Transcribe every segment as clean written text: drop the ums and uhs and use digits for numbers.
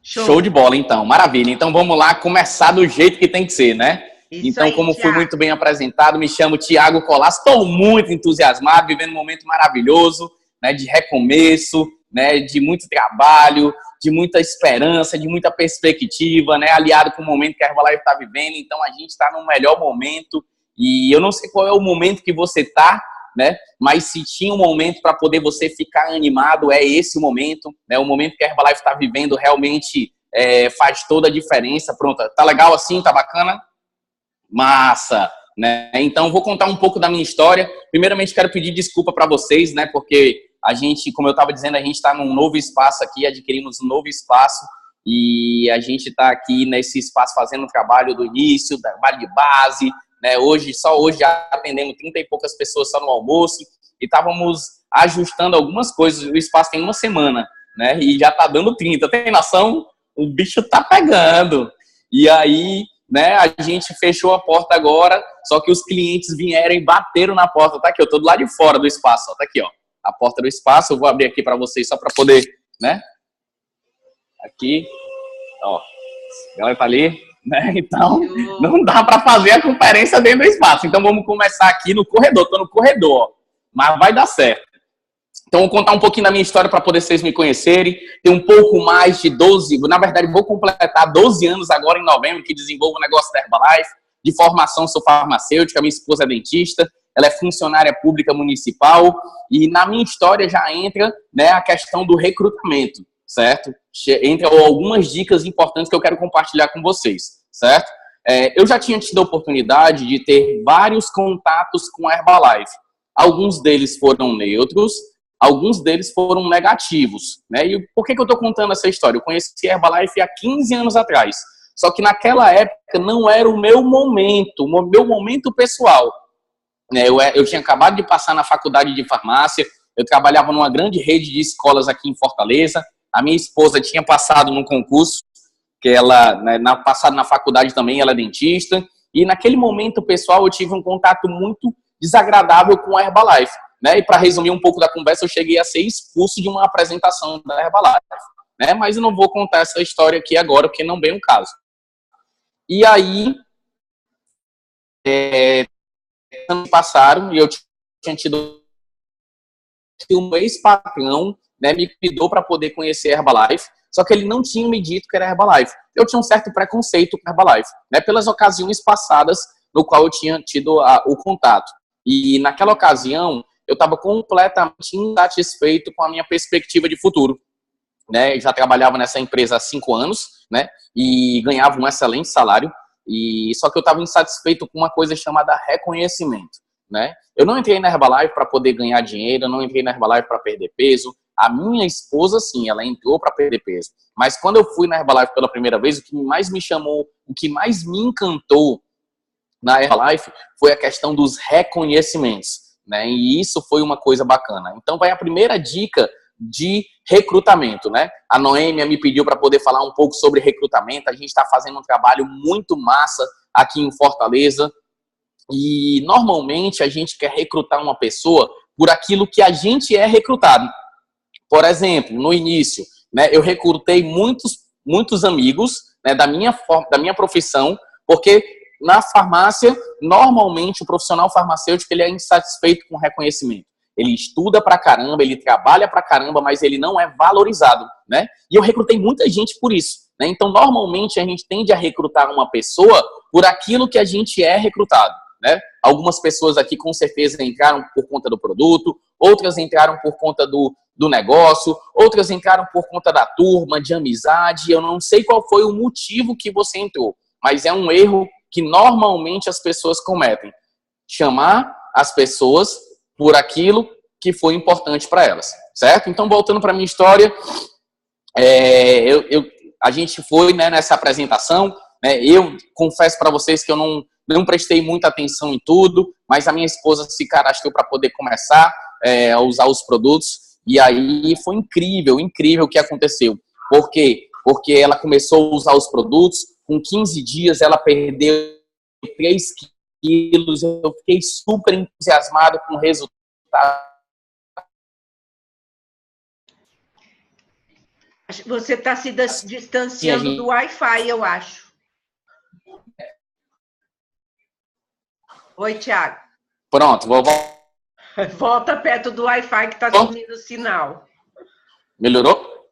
Show de Show. bola, então. Maravilha. Então vamos lá começar do jeito que tem que ser, né? Isso Então, aí, como fui Thiago. muito bem apresentado, me chamo Thiago Colasso. Estou muito entusiasmado, vivendo um momento maravilhoso, né, de recomeço, né, de muito trabalho, de muita esperança, de muita perspectiva, né, aliado com o momento que a Herbalife está vivendo. Então, a gente está no melhor momento. E eu não sei qual é o momento que você está, né? Mas se tinha um momento para poder você ficar animado, é esse o momento, né? O momento que a Herbalife está vivendo realmente faz toda a diferença. Pronto, tá legal assim, tá bacana? Massa, né? Então vou contar um pouco da minha história. Primeiramente quero pedir desculpa para vocês, né? Porque a gente, como eu estava dizendo, a gente está num novo espaço aqui, adquirimos um novo espaço e a gente está aqui nesse espaço fazendo o trabalho do início, trabalho de base, né? Só hoje já atendemos 30 e poucas pessoas só no almoço e estávamos ajustando algumas coisas. O espaço tem uma semana, né? E já está dando 30. Tem noção? O bicho tá pegando. E aí, né, a gente fechou a porta agora, só que os clientes vieram e bateram na porta. Tá aqui, eu tô do lado de fora do espaço, ó. Tá aqui, ó. A porta do espaço, eu vou abrir aqui para vocês só para poder, né? Aqui, ó. A galera tá ali, né? Então, não dá para fazer a conferência dentro do espaço. Então, vamos começar aqui no corredor. Tô no corredor, ó. Mas vai dar certo. Então, vou contar um pouquinho da minha história para poder vocês me conhecerem. Tem um pouco mais de 12, na verdade, vou completar 12 anos agora em novembro que desenvolvo o negócio da Herbalife. De formação, sou farmacêutica, minha esposa é dentista, ela é funcionária pública municipal. E na minha história já entra, né, a questão do recrutamento, certo? Entra algumas dicas importantes que eu quero compartilhar com vocês, certo? Eu já tinha tido a oportunidade de ter vários contatos com a Herbalife. Alguns deles foram neutros, alguns deles foram negativos, né? E por que eu estou contando essa história? Eu conheci a Herbalife há 15 anos atrás. Só que naquela época não era o meu momento pessoal. Né? Eu tinha acabado de passar na faculdade de farmácia, eu trabalhava numa grande rede de escolas aqui em Fortaleza. A minha esposa tinha passado num concurso, que ela, né, passado na faculdade também, ela é dentista. E naquele momento pessoal eu tive um contato muito desagradável com a Herbalife. Né? E para resumir um pouco da conversa, eu cheguei a ser expulso de uma apresentação da Herbalife. Né? Mas eu não vou contar essa história aqui agora, porque não vem o caso. E aí, anos passaram e eu tinha tido um ex-patrão, né, me convidou para poder conhecer a Herbalife, só que ele não tinha me dito que era Herbalife. Eu tinha um certo preconceito com a Herbalife, né, pelas ocasiões passadas no qual eu tinha tido o contato. E naquela ocasião, eu estava completamente insatisfeito com a minha perspectiva de futuro. Né? Eu já trabalhava nessa empresa há 5 anos, né? E ganhava um excelente salário. Só que eu estava insatisfeito com uma coisa chamada reconhecimento. Né? Eu não entrei na Herbalife para poder ganhar dinheiro, eu não entrei na Herbalife para perder peso. A minha esposa, sim, ela entrou para perder peso. Mas quando eu fui na Herbalife pela primeira vez, o que mais me chamou, o que mais me encantou na Herbalife foi a questão dos reconhecimentos, né? E isso foi uma coisa bacana. Então vai a primeira dica de recrutamento, né? A Noêmia me pediu para poder falar um pouco sobre recrutamento. A gente está fazendo um trabalho muito massa aqui em Fortaleza e normalmente a gente quer recrutar uma pessoa por aquilo que a gente é recrutado. Por exemplo, no início, né, eu recrutei muitos amigos, né, da minha profissão, porque na farmácia, normalmente o profissional farmacêutico ele é insatisfeito com o reconhecimento. Ele estuda pra caramba, ele trabalha pra caramba, mas ele não é valorizado, né? E eu recrutei muita gente por isso, né? Então, normalmente, a gente tende a recrutar uma pessoa por aquilo que a gente é recrutado, né? Algumas pessoas aqui, com certeza, entraram por conta do produto, outras entraram por conta do negócio, outras entraram por conta da turma, de amizade. Eu não sei qual foi o motivo que você entrou, mas é um erro que normalmente as pessoas cometem. Chamar as pessoas por aquilo que foi importante para elas, certo? Então, voltando para a minha história, a gente foi, né, nessa apresentação, né, eu confesso para vocês que eu não prestei muita atenção em tudo, mas a minha esposa se cadastrou para poder começar a usar os produtos, e aí foi incrível o que aconteceu. Por quê? Porque ela começou a usar os produtos, com 15 dias ela perdeu 3 quilos, eu fiquei super entusiasmado com o resultado. Você está se distanciando gente... do Wi-Fi, eu acho. Oi, Tiago. Pronto, vou... Volta perto do Wi-Fi que está sumindo o sinal. Melhorou?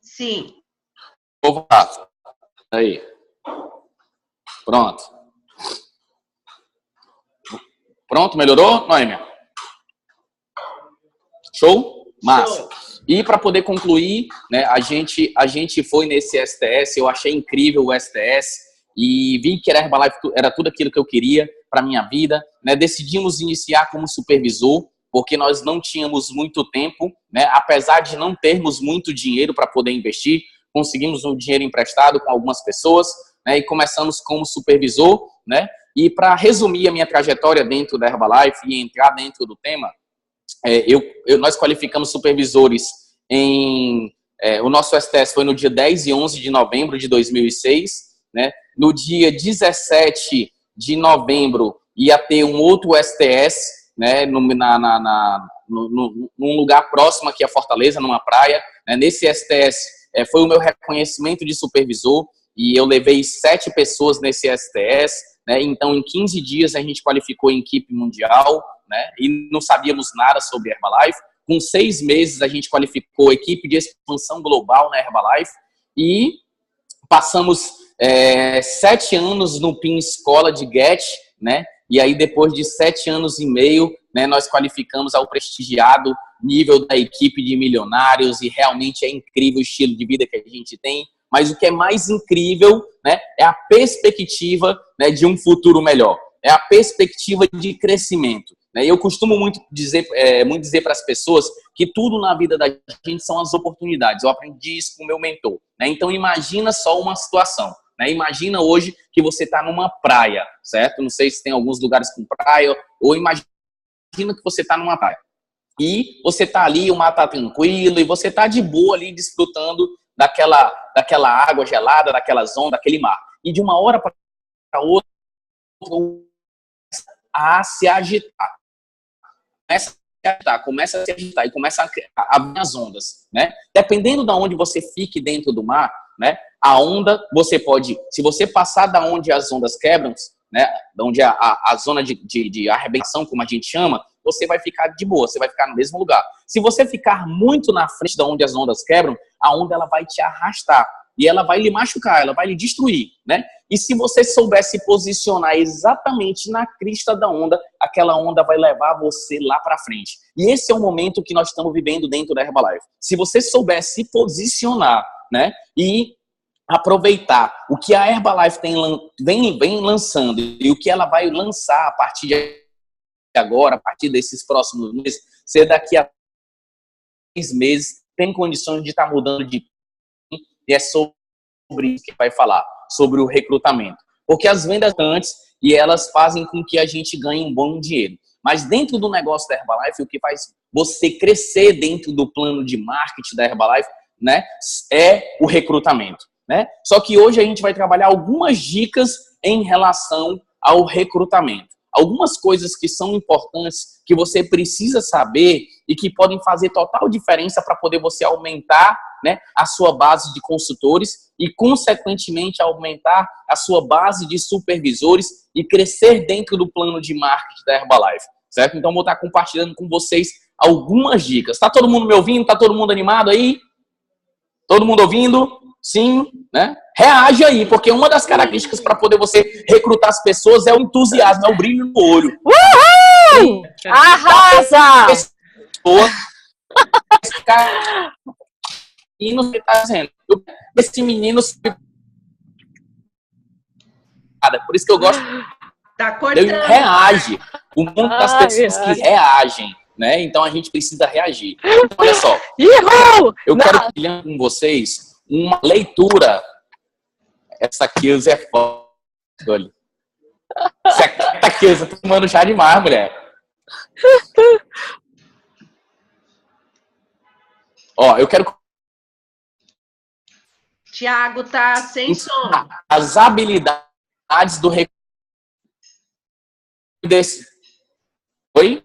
Sim. Vou voltar. Aí. Pronto. Pronto, melhorou, Noêmia? Show? Massa. Show. E para poder concluir, né, a gente foi nesse STS, eu achei incrível o STS e vi que a Herbalife era tudo aquilo que eu queria para minha vida, né? Decidimos iniciar como supervisor, porque nós não tínhamos muito tempo, né? Apesar de não termos muito dinheiro para poder investir, conseguimos um dinheiro emprestado com algumas pessoas, né? E começamos como supervisor, né? E para resumir a minha trajetória dentro da Herbalife e entrar dentro do tema, nós qualificamos supervisores o nosso STS foi no dia 10 e 11 de novembro de 2006, né? No dia 17 de novembro ia ter um outro STS, né? Num lugar próximo aqui a Fortaleza, numa praia, né? Nesse STS foi o meu reconhecimento de supervisor e eu levei 7 pessoas nesse STS, né? Então, em 15 dias a gente qualificou em equipe mundial, né? E não sabíamos nada sobre Herbalife. Com 6 meses a gente qualificou a equipe de expansão global na Herbalife e passamos 7 anos no PIN Escola de Get, né? E aí depois de 7 anos e meio, né, nós qualificamos ao prestigiado nível da equipe de milionários e realmente é incrível o estilo de vida que a gente tem. Mas o que é mais incrível, né, é a perspectiva, né, de um futuro melhor. É a perspectiva de crescimento. Né? Eu costumo muito dizer para as pessoas que tudo na vida da gente são as oportunidades. Eu aprendi isso com o meu mentor. Né? Então, imagina só uma situação. Né? Imagina hoje que você está numa praia, certo? Não sei se tem alguns lugares com praia, ou imagina que você está numa praia. E você está ali, o mar está tranquilo, e você está de boa ali, desfrutando daquela água gelada, daquelas ondas, daquele mar. E de uma hora para outra, a se agitar. Começa a se agitar e começa a vir as ondas, né? Dependendo da onde você fique dentro do mar, né? A onda, você pode, se você passar da onde as ondas quebram, né? Da onde a zona de arrebentação, como a gente chama, você vai ficar de boa, você vai ficar no mesmo lugar. Se você ficar muito na frente da onde as ondas quebram, a onda ela vai te arrastar e ela vai lhe machucar, ela vai lhe destruir, né? E se você souber se posicionar exatamente na crista da onda, aquela onda vai levar você lá para frente. E esse é o momento que nós estamos vivendo dentro da Herbalife. Se você souber se posicionar, né, e aproveitar o que a Herbalife vem lançando e o que ela vai lançar a partir de agora, a partir desses próximos meses, você daqui a 6 meses tem condições de estar mudando de e é sobre isso que vai falar, sobre o recrutamento. Porque as vendas antes e elas fazem com que a gente ganhe um bom dinheiro. Mas dentro do negócio da Herbalife, o que faz você crescer dentro do plano de marketing da Herbalife, né, é o recrutamento. Né? Só que hoje a gente vai trabalhar algumas dicas em relação ao recrutamento. Algumas coisas que são importantes, que você precisa saber e que podem fazer total diferença para poder você aumentar, né, a sua base de consultores e, consequentemente, aumentar a sua base de supervisores e crescer dentro do plano de marketing da Herbalife, certo? Então, vou estar compartilhando com vocês algumas dicas. Tá todo mundo me ouvindo? Tá todo mundo animado aí? Todo mundo ouvindo? Sim, né? Reage aí, porque uma das características para poder você recrutar as pessoas é o entusiasmo, é o brilho no olho. Uhul! Arrasa! E você está dizendo, esse menino, por isso que eu gosto. Tá cortando. Ele reage. O mundo das pessoas que reagem, né? Então a gente precisa reagir. Então, olha só, eu quero compartilhar com vocês uma leitura. Essa Kills é foda. Essa Kills, eu tô tomando chá demais, mulher. Ó, eu quero... Tiago tá sem som. As habilidades do recrutamento desse... Oi?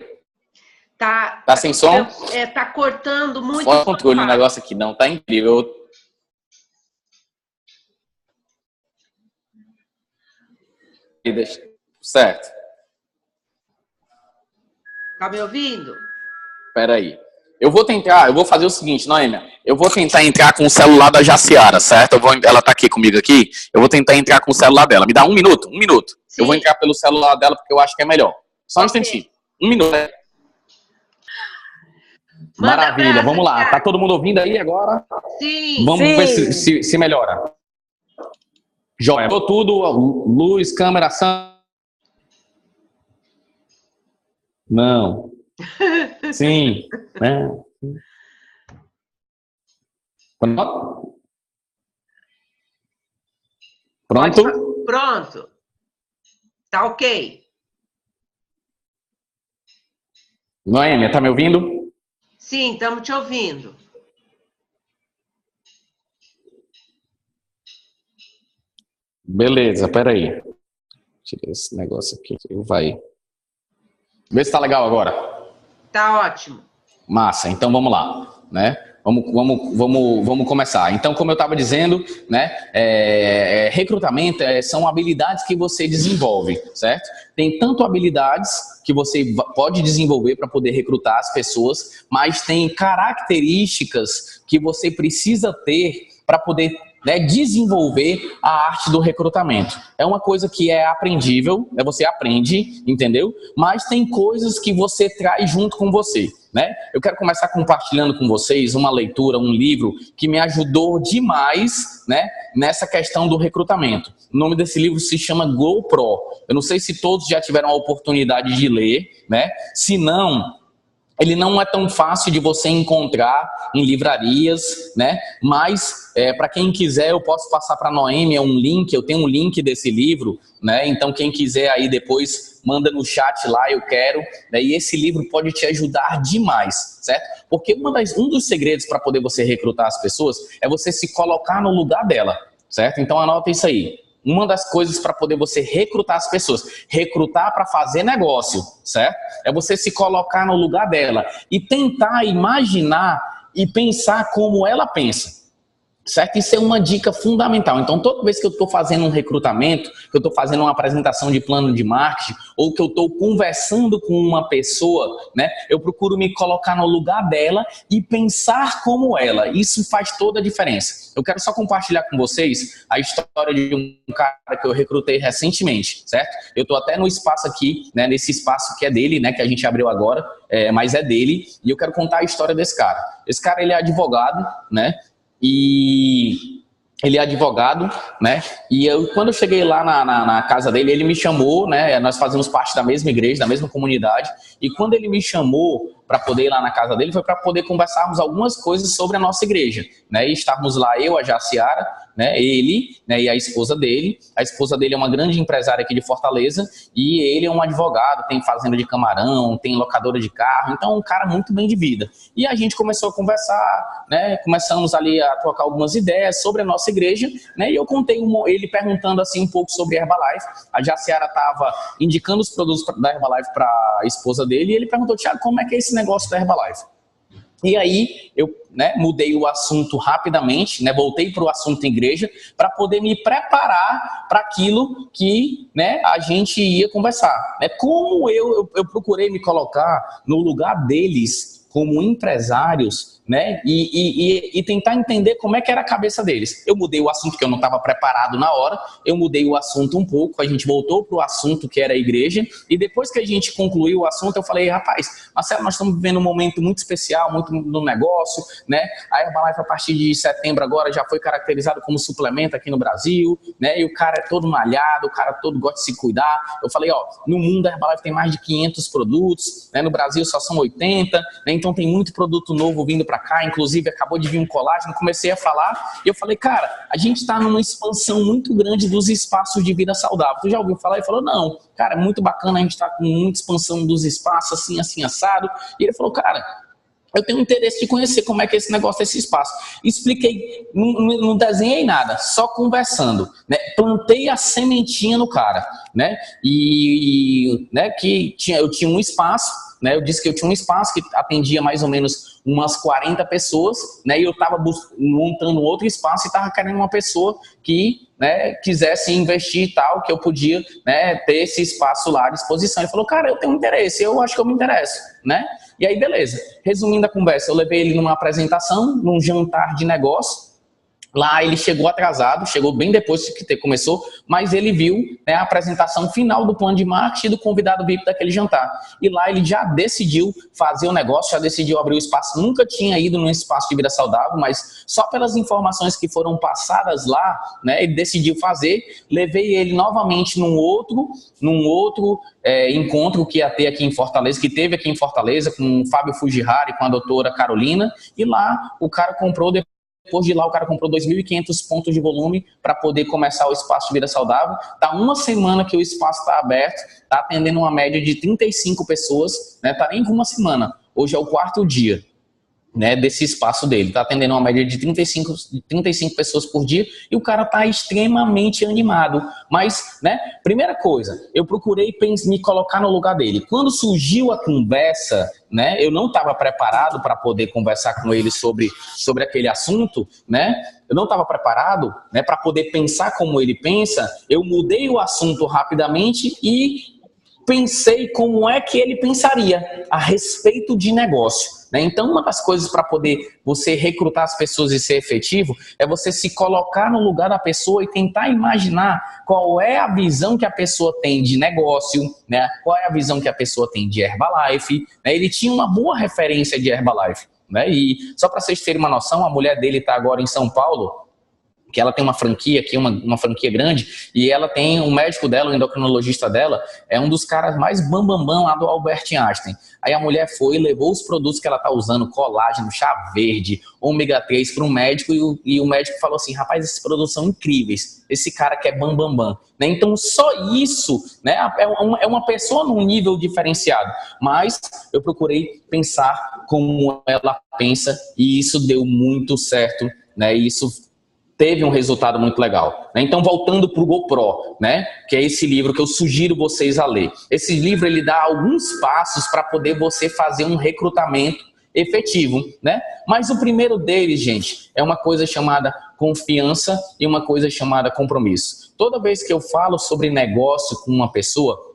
Tá sem som? Tá cortando muito. Fora controle o negócio aqui, não, tá incrível. Certo. Tá me ouvindo? Espera aí. Eu vou fazer o seguinte, Noêmia. Eu vou tentar entrar com o celular da Jaciara, certo? Ela tá aqui comigo aqui. Eu vou tentar entrar com o celular dela. Me dá um minuto. Sim. Eu vou entrar pelo celular dela porque eu acho que é melhor. Só um instantinho. Um minuto. Maravilha, vamos lá. Tá todo mundo ouvindo aí agora? Sim. Vamos ver se melhora. Joia. Tô tudo, luz, câmera, Não. Sim. Pronto? Pronto. Tá ok. Noêmia, tá me ouvindo? Sim, estamos te ouvindo. Beleza, peraí. Tira esse negócio aqui. Vai. Vê se tá legal agora. Tá ótimo. Massa, então vamos lá, né? Vamos começar. Então, como eu estava dizendo, né, recrutamento são habilidades que você desenvolve, certo? Tem tanto habilidades que você pode desenvolver para poder recrutar as pessoas, mas tem características que você precisa ter para poder, né, desenvolver a arte do recrutamento. É uma coisa que é aprendível, né, você aprende, entendeu? Mas tem coisas que você traz junto com você, né? Eu quero começar compartilhando com vocês uma leitura, um livro que me ajudou demais, né, nessa questão do recrutamento. O nome desse livro se chama GoPro. Eu não sei se todos já tiveram a oportunidade de ler, né? Se não, ele não é tão fácil de você encontrar em livrarias, né? Mas, para quem quiser, eu posso passar para a Noêmia um link. Eu tenho um link desse livro, né? Então, quem quiser aí depois, manda no chat lá, eu quero. Né? E esse livro pode te ajudar demais, certo? Porque um dos segredos para poder você recrutar as pessoas é você se colocar no lugar dela, certo? Então, anota isso aí. Uma das coisas para poder você recrutar as pessoas, recrutar para fazer negócio, certo? É você se colocar no lugar dela e tentar imaginar e pensar como ela pensa. Certo? Isso é uma dica fundamental. Então, toda vez que eu estou fazendo um recrutamento, que eu estou fazendo uma apresentação de plano de marketing, ou que eu estou conversando com uma pessoa, né, eu procuro me colocar no lugar dela e pensar como ela. Isso faz toda a diferença. Eu quero só compartilhar com vocês a história de um cara que eu recrutei recentemente, certo? Eu estou até no espaço aqui, né, nesse espaço que é dele, né, que a gente abriu agora, mas é dele, e eu quero contar a história desse cara. Esse cara, ele é advogado, né? E ele é advogado, né? E quando eu cheguei lá na casa dele, ele me chamou, né? Nós fazemos parte da mesma igreja, da mesma comunidade. E quando ele me chamou para poder ir lá na casa dele, foi para poder conversarmos algumas coisas sobre a nossa igreja, né? E estávamos lá, eu, a Jaciara, né? Ele, né? E a esposa dele. A esposa dele é uma grande empresária aqui de Fortaleza e ele é um advogado, tem fazenda de camarão, tem locadora de carro, então um cara muito bem de vida. E a gente começou a conversar, né? Começamos ali a trocar algumas ideias sobre a nossa igreja, né? E eu contei ele perguntando assim um pouco sobre Herbalife. A Jaciara estava indicando os produtos da Herbalife para a esposa dele e ele perguntou: Thiago, como é que é esse negócio da Herbalife? E aí eu, né, mudei o assunto rapidamente, né, voltei para o assunto igreja para poder me preparar para aquilo que, né, a gente ia conversar. Né? Como eu procurei me colocar no lugar deles como empresários, né, e tentar entender como é que era a cabeça deles. Eu mudei o assunto, que eu não estava preparado na hora, eu mudei o assunto um pouco, a gente voltou para o assunto que era a igreja, e depois que a gente concluiu o assunto, eu falei: rapaz, Marcelo, nós estamos vivendo um momento muito especial, muito no negócio, né, a Herbalife a partir de setembro agora já foi caracterizado como suplemento aqui no Brasil, né, e o cara é todo malhado, o cara todo gosta de se cuidar. Eu falei: ó, no mundo a Herbalife tem mais de 500 produtos, né, no Brasil só são 80, né, então tem muito produto novo vindo para cá, inclusive acabou de vir um colágeno, comecei a falar, e eu falei: cara, a gente está numa expansão muito grande dos espaços de vida saudável. Tu já ouviu falar? Ele falou: não, cara, é muito bacana, a gente está com muita expansão dos espaços, assim, assim, assado. E ele falou: cara, eu tenho interesse de conhecer como é que é esse negócio desse espaço. Expliquei, não desenhei nada, só conversando, né? Plantei a sementinha no cara, né? E né, que eu tinha um espaço, né? Eu disse que eu tinha um espaço que atendia mais ou menos umas 40 pessoas, né? E eu estava montando outro espaço e estava querendo uma pessoa que, né, quisesse investir e tal, que eu podia, né, ter esse espaço lá à disposição. Ele falou, cara, eu tenho interesse, eu acho que eu me interesso, né? E aí, beleza. Resumindo a conversa, eu levei ele numa apresentação, num jantar de negócio. Lá ele chegou atrasado, chegou bem depois que começou, mas ele viu, né, a apresentação final do plano de marketing do convidado VIP daquele jantar. E lá ele já decidiu fazer o negócio, já decidiu abrir o espaço. Nunca tinha ido num espaço de vida saudável, mas só pelas informações que foram passadas lá, né, ele decidiu fazer. Levei ele novamente num outro encontro que ia ter aqui em Fortaleza, que teve aqui em Fortaleza, com o Fábio Fujihara e com a doutora Carolina. E lá o cara comprou, depois de lá, o cara comprou 2.500 pontos de volume para poder começar o espaço de vida saudável. Tá uma semana que o espaço está aberto, tá atendendo uma média de 35 pessoas, né? Tá nem com uma semana. Hoje é o 4º dia, né, desse espaço dele. Tá atendendo uma média de 35 pessoas por dia e o cara tá extremamente animado. Mas, né, primeira coisa, eu procurei me colocar no lugar dele. Quando surgiu a conversa, né, eu não estava preparado para poder conversar com ele sobre aquele assunto, né? Eu não estava preparado, né, para poder pensar como ele pensa. Eu mudei o assunto rapidamente e pensei como é que ele pensaria a respeito de negócio, né? Então, uma das coisas para poder você recrutar as pessoas e ser efetivo é você se colocar no lugar da pessoa e tentar imaginar qual é a visão que a pessoa tem de negócio, né? Qual é a visão que a pessoa tem de Herbalife, né? Ele tinha uma boa referência de Herbalife, né? E só para vocês terem uma noção, a mulher dele está agora em São Paulo, que ela tem uma franquia aqui, uma franquia grande, e ela tem um médico dela, o endocrinologista dela, é um dos caras mais bambambam lá do Albert Einstein. Aí a mulher foi e levou os produtos que ela tá usando, colágeno, chá verde, ômega 3, para um médico, e o médico falou assim, rapaz, esses produtos são incríveis, esse cara que é bambambam. Né? Então só isso, né, é uma pessoa num nível diferenciado, mas eu procurei pensar como ela pensa, e isso deu muito certo, né? E isso teve um resultado muito legal. Né? Então, voltando para o GoPro, né? Que é esse livro que eu sugiro vocês a ler. Esse livro ele dá alguns passos para poder você fazer um recrutamento efetivo, né? Mas o primeiro deles, gente, é uma coisa chamada confiança e uma coisa chamada compromisso. Toda vez que eu falo sobre negócio com uma pessoa,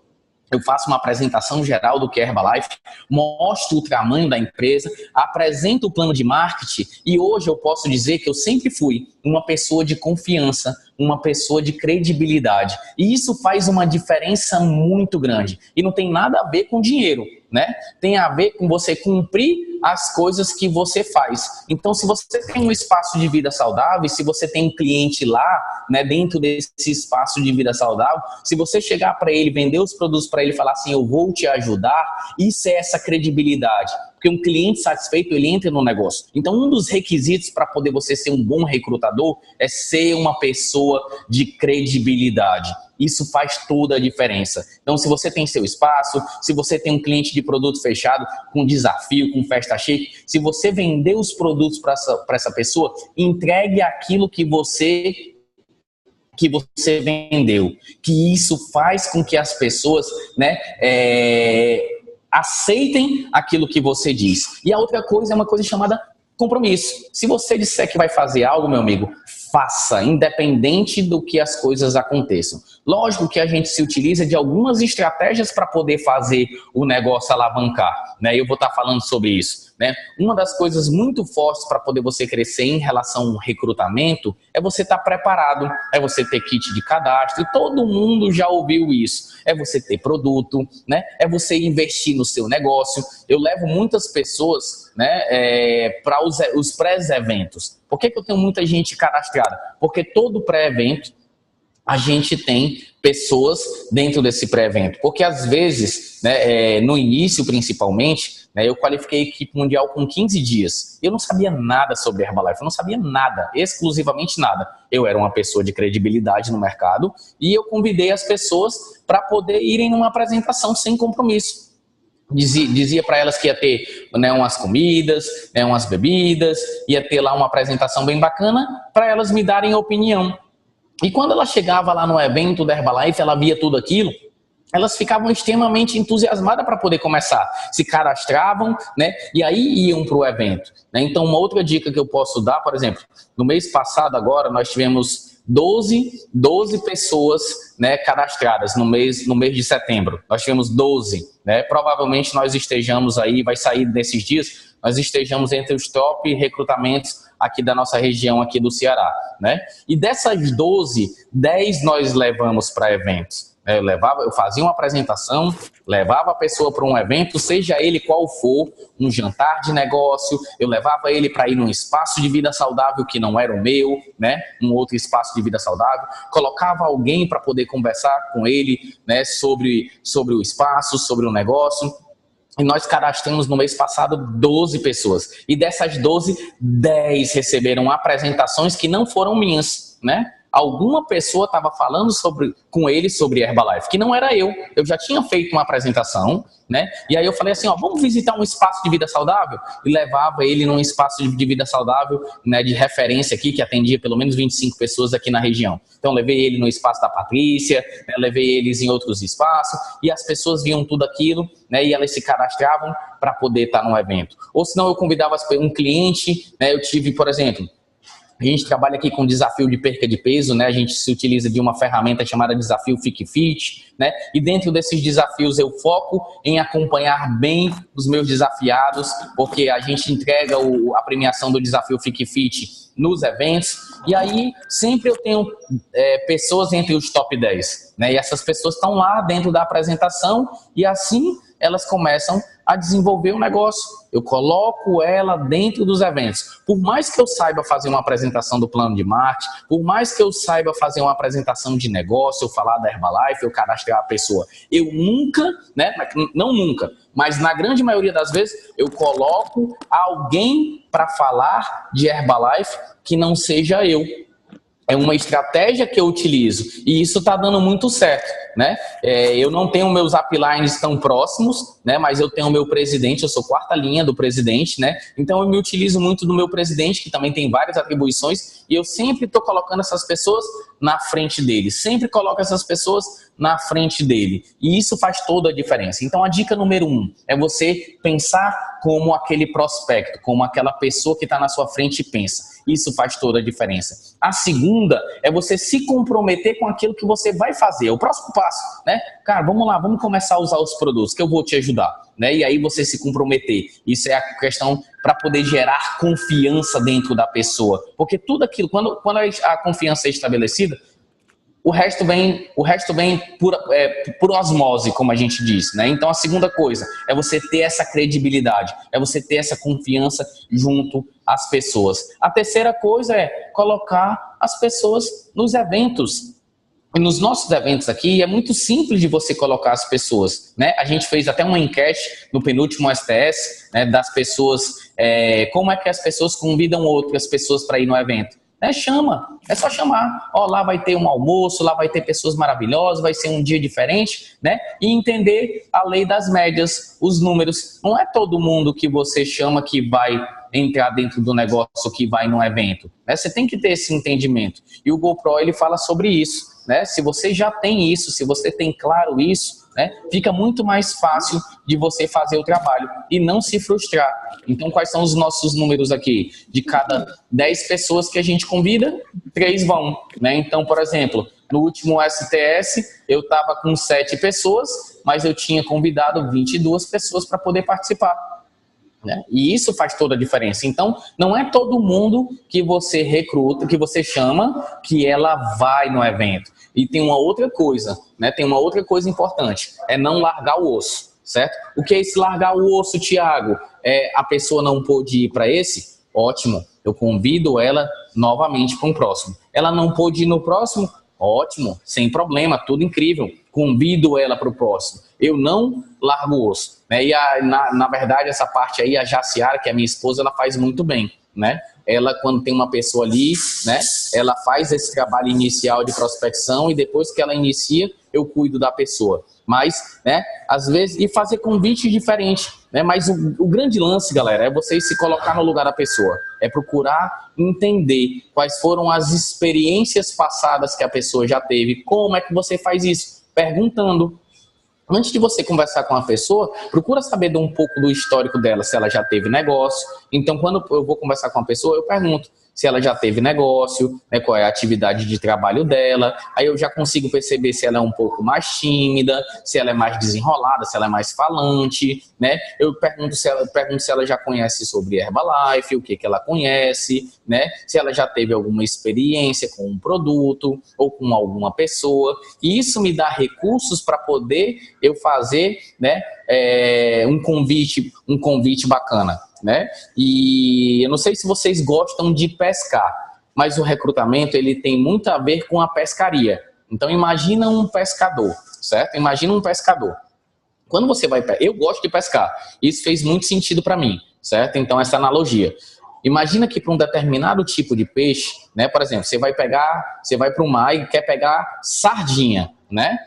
eu faço uma apresentação geral do que é Herbalife, mostro o tamanho da empresa, apresento o plano de marketing e hoje eu posso dizer que eu sempre fui uma pessoa de confiança, uma pessoa de credibilidade. E isso faz uma diferença muito grande. E não tem nada a ver com dinheiro, né? Tem a ver com você cumprir as coisas que você faz. Então, se você tem um espaço de vida saudável, se você tem um cliente lá, né, dentro desse espaço de vida saudável, se você chegar para ele, vender os produtos para ele e falar assim, eu vou te ajudar, isso é essa credibilidade. Porque um cliente satisfeito, ele entra no negócio. Então, um dos requisitos para poder você ser um bom recrutador é ser uma pessoa de credibilidade. Isso faz toda a diferença. Então, se você tem seu espaço, se você tem um cliente de produto fechado, com desafio, com festa chique, se você vender os produtos para essa pessoa, entregue aquilo que você vendeu. Que isso faz com que as pessoas, né, aceitem aquilo que você diz. E a outra coisa é uma coisa chamada compromisso. Se você disser que vai fazer algo, meu amigo, faça, independente do que as coisas aconteçam. Lógico que a gente se utiliza de algumas estratégias para poder fazer o negócio alavancar, né? Eu vou estar falando sobre isso, né? Uma das coisas muito fortes para poder você crescer em relação ao recrutamento é você estar preparado, é você ter kit de cadastro, e todo mundo já ouviu isso. É você ter produto, né? É você investir no seu negócio. Eu levo muitas pessoas, né, para os pré-eventos. Por que eu tenho muita gente cadastrada? Porque todo pré-evento a gente tem pessoas dentro desse pré-evento. Porque às vezes, né, no início principalmente, né, eu qualifiquei a equipe mundial com 15 dias. Eu não sabia nada sobre Herbalife, eu não sabia nada, exclusivamente nada. Eu era uma pessoa de credibilidade no mercado e eu convidei as pessoas para poder irem numa apresentação sem compromisso. Dizia para elas que ia ter, né, umas comidas, né, umas bebidas, ia ter lá uma apresentação bem bacana para elas me darem opinião. E quando ela chegava lá no evento da Herbalife, ela via tudo aquilo, elas ficavam extremamente entusiasmadas para poder começar, se cadastravam, né, e aí iam para o evento, né? Então, uma outra dica que eu posso dar, por exemplo, no mês passado agora, nós tivemos 12 pessoas, né, cadastradas no mês de setembro. Nós tivemos 12, né? Provavelmente nós estejamos aí, vai sair nesses dias, nós estejamos entre os top recrutamentos aqui da nossa região, aqui do Ceará, né? E dessas 12, 10 nós levamos para eventos. Eu fazia uma apresentação, levava a pessoa para um evento, seja ele qual for, um jantar de negócio, eu levava ele para ir num espaço de vida saudável que não era o meu, né? Um outro espaço de vida saudável, colocava alguém para poder conversar com ele, né? sobre o espaço, sobre o negócio. E nós cadastramos no mês passado 12 pessoas. E dessas 12, 10 receberam apresentações que não foram minhas, né? Alguma pessoa estava falando com ele sobre Herbalife, que não era eu. Eu já tinha feito uma apresentação, né? E aí eu falei assim, ó, vamos visitar um espaço de vida saudável? E levava ele num espaço de vida saudável, né, de referência aqui, que atendia pelo menos 25 pessoas aqui na região. Então levei ele no espaço da Patrícia, né, levei eles em outros espaços, e as pessoas viam tudo aquilo, né, e elas se cadastravam para poder estar no evento. Ou senão eu convidava um cliente, né, eu tive, por exemplo, a gente trabalha aqui com desafio de perca de peso, né? A gente se utiliza de uma ferramenta chamada Desafio Fique Fit, né? E dentro desses desafios eu foco em acompanhar bem os meus desafiados, porque a gente entrega a premiação do Desafio Fique Fit nos eventos, e aí sempre eu tenho pessoas entre os top 10, né? E essas pessoas estão lá dentro da apresentação, e assim elas começam a desenvolver o negócio. Eu coloco ela dentro dos eventos. Por mais que eu saiba fazer uma apresentação do plano de marketing, por mais que eu saiba fazer uma apresentação de negócio, eu falar da Herbalife, eu cadastrar a pessoa, eu nunca, né, não nunca, mas na grande maioria das vezes, eu coloco alguém para falar de Herbalife que não seja eu. É uma estratégia que eu utilizo e isso está dando muito certo, né? Eu não tenho meus uplines tão próximos, né? Mas eu tenho o meu presidente, eu sou quarta linha do presidente, né? Então eu me utilizo muito do meu presidente, que também tem várias atribuições, e eu sempre estou colocando essas pessoas na frente dele, sempre coloco essas pessoas na frente dele, e isso faz toda a diferença. Então a dica número 1 é você pensar como aquele prospecto, como aquela pessoa que está na sua frente e pensa. Isso faz toda a diferença. A segunda é você se comprometer com aquilo que você vai fazer. É o próximo passo, né? Cara, vamos lá, vamos começar a usar os produtos que eu vou te ajudar, né? E aí você se comprometer. Isso é a questão para poder gerar confiança dentro da pessoa. Porque tudo aquilo, quando a confiança é estabelecida, o resto vem por osmose, como a gente diz, né? Então a segunda coisa é você ter essa credibilidade, é você ter essa confiança junto às pessoas. A terceira coisa é colocar as pessoas nos eventos. E nos nossos eventos aqui é muito simples de você colocar as pessoas, né? A gente fez até uma enquete no penúltimo STS, né, das pessoas, como é que as pessoas convidam outras pessoas para ir no evento. Chama, é só chamar. Ó, lá vai ter um almoço, lá vai ter pessoas maravilhosas, vai ser um dia diferente, né? E entender a lei das médias, os números. Não é todo mundo que você chama que vai entrar dentro do negócio, que vai num evento, né? Você tem que ter esse entendimento. E o GoPro, ele fala sobre isso, né? Se você já tem isso, se você tem claro isso, né, fica muito mais fácil de você fazer o trabalho e não se frustrar. Então, quais são os nossos números aqui? De cada 10 pessoas que a gente convida, 3 vão, né? Então, por exemplo, no último STS, eu estava com 7 pessoas, mas eu tinha convidado 22 pessoas para poder participar, né? E isso faz toda a diferença. Então, não é todo mundo que você recruta, que você chama, que ela vai no evento. E tem uma outra coisa, né? Tem uma outra coisa importante, é não largar o osso, certo? O que é esse largar o osso, Thiago? A pessoa não pôde ir para esse? Ótimo, eu convido ela novamente para um próximo. Ela não pôde ir no próximo? Ótimo, sem problema, tudo incrível. Convido ela para o próximo. Eu não largo o osso, né? E na verdade, essa parte aí, a Jaciara, que é minha esposa, ela faz muito bem, né? Ela, quando tem uma pessoa ali, né, ela faz esse trabalho inicial de prospecção e depois que ela inicia, eu cuido da pessoa. Mas, né, às vezes, e fazer convites diferentes, né? Mas o grande lance, galera, é você se colocar no lugar da pessoa. É procurar entender quais foram as experiências passadas que a pessoa já teve. Como é que você faz isso? Perguntando. Antes de você conversar com a pessoa, procura saber de um pouco do histórico dela, se ela já teve negócio. Então, quando eu vou conversar com a pessoa, eu pergunto se ela já teve negócio, né, qual é a atividade de trabalho dela. Aí eu já consigo perceber se ela é um pouco mais tímida, se ela é mais desenrolada, se ela é mais falante, né? Eu pergunto se ela já conhece sobre Herbalife, o que ela conhece, né? Se ela já teve alguma experiência com um produto ou com alguma pessoa. E isso me dá recursos para poder eu fazer, né, um convite bacana, né? E eu não sei se vocês gostam de pescar, mas o recrutamento ele tem muito a ver com a pescaria. Então imagina um pescador, certo? Imagina um pescador. Quando você vai, eu gosto de pescar. Isso fez muito sentido para mim, certo? Então essa analogia. Imagina que para um determinado tipo de peixe, né? Por exemplo, você vai para o mar e quer pegar sardinha, né?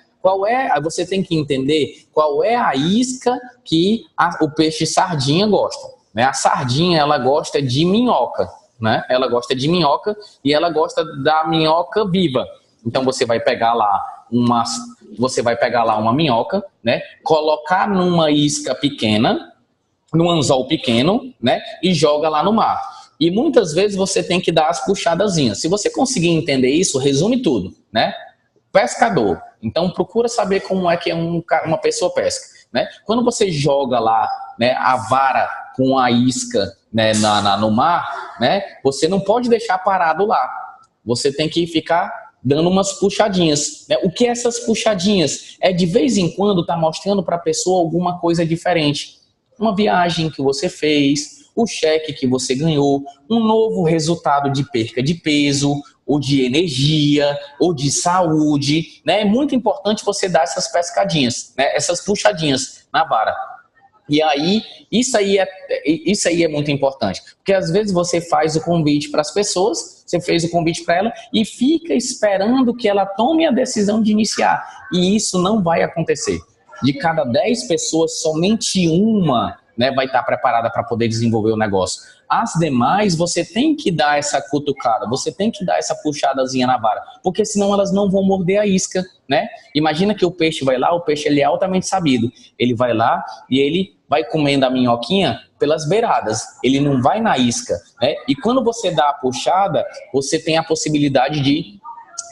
Você tem que entender qual é a isca que o peixe sardinha gosta, né? A sardinha, ela gosta de minhoca, né? Ela gosta de minhoca e ela gosta da minhoca viva. Então você vai pegar lá uma minhoca, né? Colocar numa isca pequena, num anzol pequeno, né? E joga lá no mar. E muitas vezes você tem que dar as puxadazinhas. Se você conseguir entender isso, resume tudo, né? Pescador. Então procura saber como é que uma pessoa pesca, né? Quando você joga lá, né, a vara com a isca, né, no mar, né? Você não pode deixar parado lá. Você tem que ficar dando umas puxadinhas, né? O que é essas puxadinhas? É de vez em quando tá mostrando para a pessoa alguma coisa diferente. Uma viagem que você fez, o cheque que você ganhou, um novo resultado de perca de peso, ou de energia, ou de saúde, né? É muito importante você dar essas pescadinhas, né? Essas puxadinhas na vara. E aí, isso aí é muito importante, porque às vezes você faz o convite para as pessoas, você fez o convite para ela e fica esperando que ela tome a decisão de iniciar, e isso não vai acontecer. De cada 10 pessoas, somente uma, né, vai estar preparada para poder desenvolver o negócio. As demais, você tem que dar essa cutucada, você tem que dar essa puxadazinha na vara, porque senão elas não vão morder a isca, né? Imagina que o peixe vai lá, o peixe ele é altamente sabido, ele vai lá e ele vai comendo a minhoquinha pelas beiradas, ele não vai na isca, né? E quando você dá a puxada, você tem a possibilidade de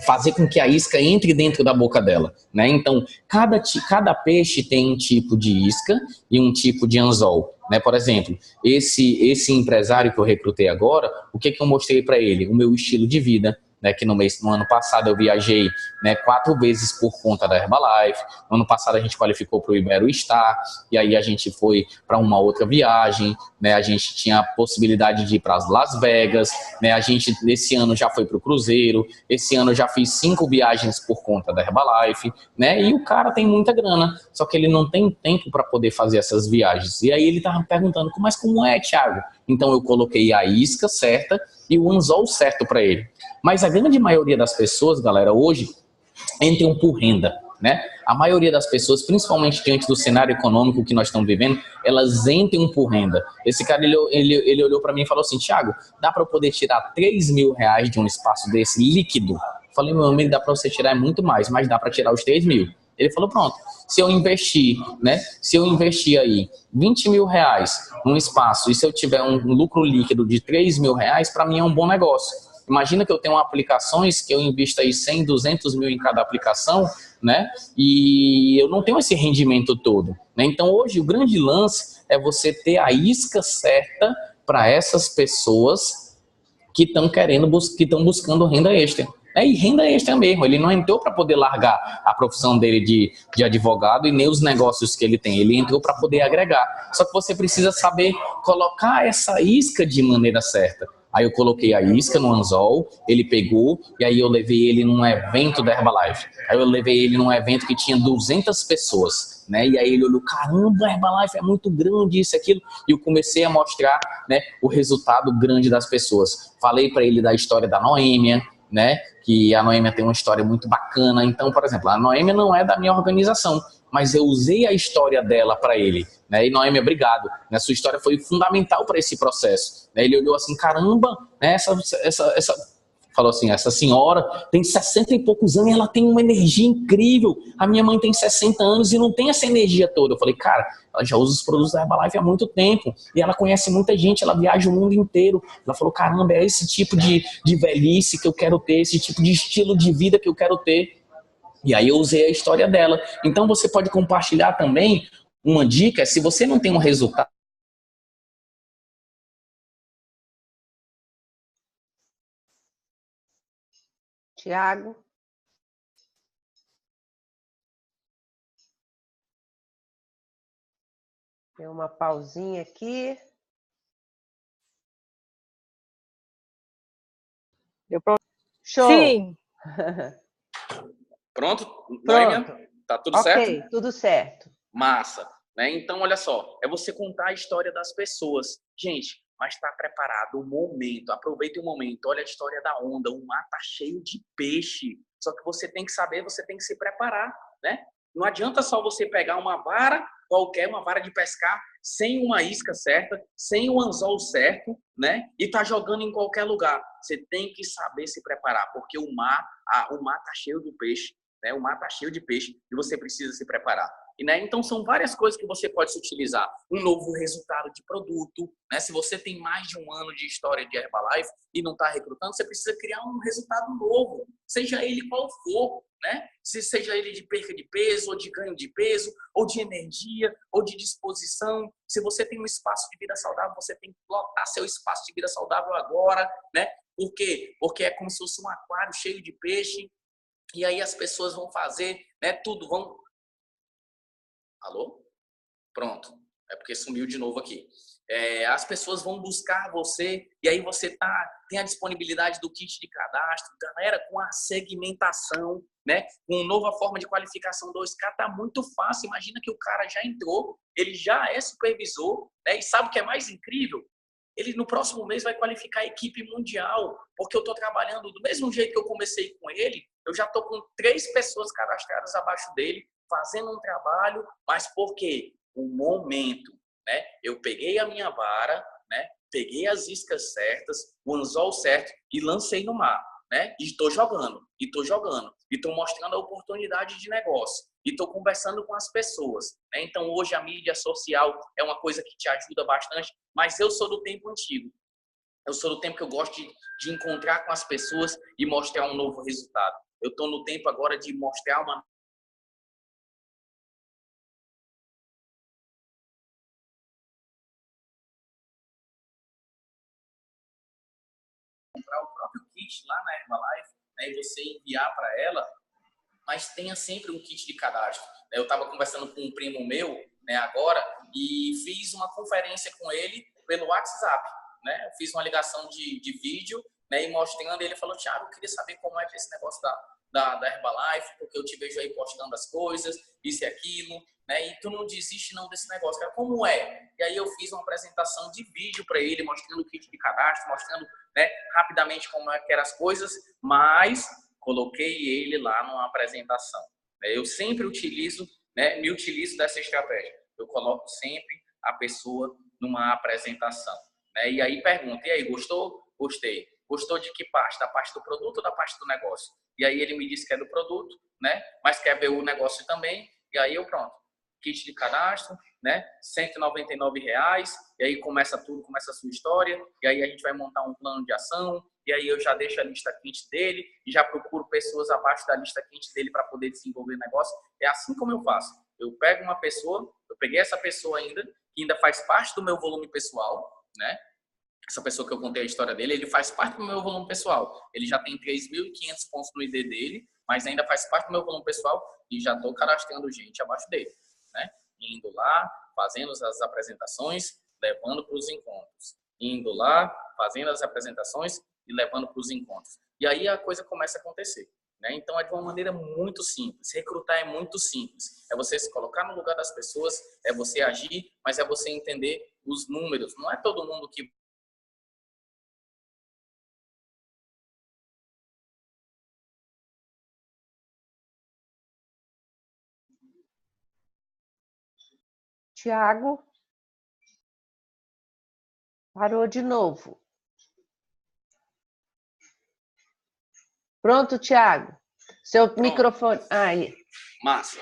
fazer com que a isca entre dentro da boca dela, né? Então, cada peixe tem um tipo de isca e um tipo de anzol, né? Por exemplo, esse empresário que eu recrutei agora, o que eu mostrei para ele? O meu estilo de vida, né, que no ano passado eu viajei, né, 4 vezes por conta da Herbalife. No ano passado a gente qualificou para o Iberostar, e aí a gente foi para uma outra viagem, né, a gente tinha a possibilidade de ir para Las Vegas, né, a gente esse ano já foi para o Cruzeiro, esse ano eu já fiz 5 viagens por conta da Herbalife, né, e o cara tem muita grana, só que ele não tem tempo para poder fazer essas viagens. E aí ele estava me perguntando, mas como é, Thiago? Então eu coloquei a isca certa e o anzol certo para ele. Mas a grande maioria das pessoas, galera, hoje entram por renda, né? A maioria das pessoas, principalmente diante do cenário econômico que nós estamos vivendo, elas entram por renda. Esse cara, ele olhou para mim e falou assim, Thiago, dá para eu poder tirar R$3.000 de um espaço desse líquido? Eu falei, meu amigo, dá para você tirar muito mais, mas dá para tirar os 3.000. Ele falou, pronto, se eu investir, né? Se eu investir aí R$20.000 num espaço e se eu tiver um lucro líquido de R$3.000, para mim é um bom negócio. Imagina que eu tenho aplicações que eu invisto aí 100, 200 mil em cada aplicação, né? E eu não tenho esse rendimento todo, né? Então hoje o grande lance é você ter a isca certa para essas pessoas que estão buscando renda extra. E renda extra mesmo, ele não entrou para poder largar a profissão dele de advogado e nem os negócios que ele tem, ele entrou para poder agregar. Só que você precisa saber colocar essa isca de maneira certa. Aí eu coloquei a isca no anzol, ele pegou, e aí eu levei ele num evento da Herbalife. Aí eu levei ele num evento que tinha 200 pessoas, né? E aí ele olhou, caramba, a Herbalife é muito grande, isso, aquilo. E eu comecei a mostrar, né, o resultado grande das pessoas. Falei para ele da história da Noêmia, né? Que a Noêmia tem uma história muito bacana. Então, por exemplo, a Noêmia não é da minha organização, mas eu usei a história dela para ele, né? E Noêmia, obrigado, né? Sua história foi fundamental para esse processo, né? Ele olhou assim, caramba, né? Falou assim, essa senhora tem 60 e poucos anos e ela tem uma energia incrível. A minha mãe tem 60 anos e não tem essa energia toda. Eu falei, cara, ela já usa os produtos da Herbalife há muito tempo. E ela conhece muita gente, ela viaja o mundo inteiro. Ela falou, caramba, é esse tipo de velhice que eu quero ter, esse tipo de estilo de vida que eu quero ter. E aí eu usei a história dela. Então você pode compartilhar também uma dica, se você não tem um resultado. Tiago. Deu uma pausinha aqui. Deu pra... Show! Sim. Pronto? Pronto. Tá tudo Ok, certo? tudo certo. Massa. Né? Então, olha só, é você contar a história das pessoas. Gente, mas está preparado o momento, aproveite o momento, olha a história da onda, o mar tá cheio de peixe. Só que você tem que saber, você tem que se preparar, né? Não adianta só você pegar uma vara qualquer, uma vara de pescar, sem uma isca certa, sem o anzol certo, né? E tá jogando em qualquer lugar. Você tem que saber se preparar, porque o mar tá cheio de peixe, né? O mar tá cheio de peixe e você precisa se preparar. E, né, então, são várias coisas que você pode se utilizar. Um novo resultado de produto. Né? Se você tem mais de um ano de história de Herbalife e não está recrutando, você precisa criar um resultado novo. Seja ele qual for. Né? Seja ele de perca de peso, ou de ganho de peso, ou de energia, ou de disposição. Se você tem um espaço de vida saudável, você tem que lotar seu espaço de vida saudável agora. Né? Por quê? Porque é como se fosse um aquário cheio de peixe. E aí as pessoas vão fazer, né, tudo, vão... Alô? Pronto. É porque sumiu de novo aqui. As pessoas vão buscar você e aí você tem a disponibilidade do kit de cadastro, galera, com a segmentação, né? Com nova forma de qualificação 2K, tá muito fácil. Imagina que o cara já entrou, ele já é supervisor, né? E sabe o que é mais incrível? Ele no próximo mês vai qualificar a equipe mundial, porque eu estou trabalhando do mesmo jeito que eu comecei com ele, eu já estou com 3 pessoas cadastradas abaixo dele, fazendo um trabalho, mas por quê? O momento, né? Eu peguei a minha vara, né? Peguei as iscas certas, o anzol certo e lancei no mar, né? E estou jogando, e estou mostrando a oportunidade de negócio, e estou conversando com as pessoas, né? Então, hoje a mídia social é uma coisa que te ajuda bastante, mas eu sou do tempo antigo. Eu sou do tempo que eu gosto de encontrar com as pessoas e mostrar um novo resultado. Eu estou no tempo agora de mostrar uma... comprar o próprio kit lá na Herbalife, né, e você enviar para ela, mas tenha sempre um kit de cadastro. Eu estava conversando com um primo meu, né, agora, e fiz uma conferência com ele pelo WhatsApp, né? Eu fiz uma ligação de vídeo, né, e mostrando, e ele falou, Thiago, eu queria saber como é que é esse negócio da Herbalife, porque eu te vejo aí postando as coisas, isso e aquilo, né? E tu não desiste não desse negócio, cara, como é? E aí eu fiz uma apresentação de vídeo para ele, mostrando o kit de cadastro, mostrando, né, rapidamente como é que eram as coisas, mas coloquei ele lá numa apresentação. Eu sempre utilizo, né, me utilizo dessa estratégia. Eu coloco sempre a pessoa numa apresentação. Né? E aí pergunta, e aí, gostou? Gostei. Gostou de que parte? Da parte do produto ou da parte do negócio? E aí ele me disse que é do produto, né? Mas quer ver o negócio também. E aí eu pronto. Kit de cadastro, né? R$ 199. E aí começa tudo, começa a sua história. E aí a gente vai montar um plano de ação. E aí eu já deixo a lista quente dele e já procuro pessoas abaixo da lista quente dele para poder desenvolver o negócio. É assim como eu faço. Eu pego uma pessoa, eu peguei essa pessoa ainda, que ainda faz parte do meu volume pessoal, né? Essa pessoa que eu contei a história dele, ele faz parte do meu volume pessoal. Ele já tem 3.500 pontos no ID dele, mas ainda faz parte do meu volume pessoal e já estou cadastrando gente abaixo dele, né? Indo lá, fazendo as apresentações, levando para os encontros. Indo lá, fazendo as apresentações e levando para os encontros. E aí a coisa começa a acontecer. Né? Então é de uma maneira muito simples. Recrutar é muito simples. É você se colocar no lugar das pessoas, é você agir, mas é você entender os números. Não é todo mundo que... Tiago, parou de novo. Pronto, Thiago. Seu Pronto. microfone. Aí. Massa,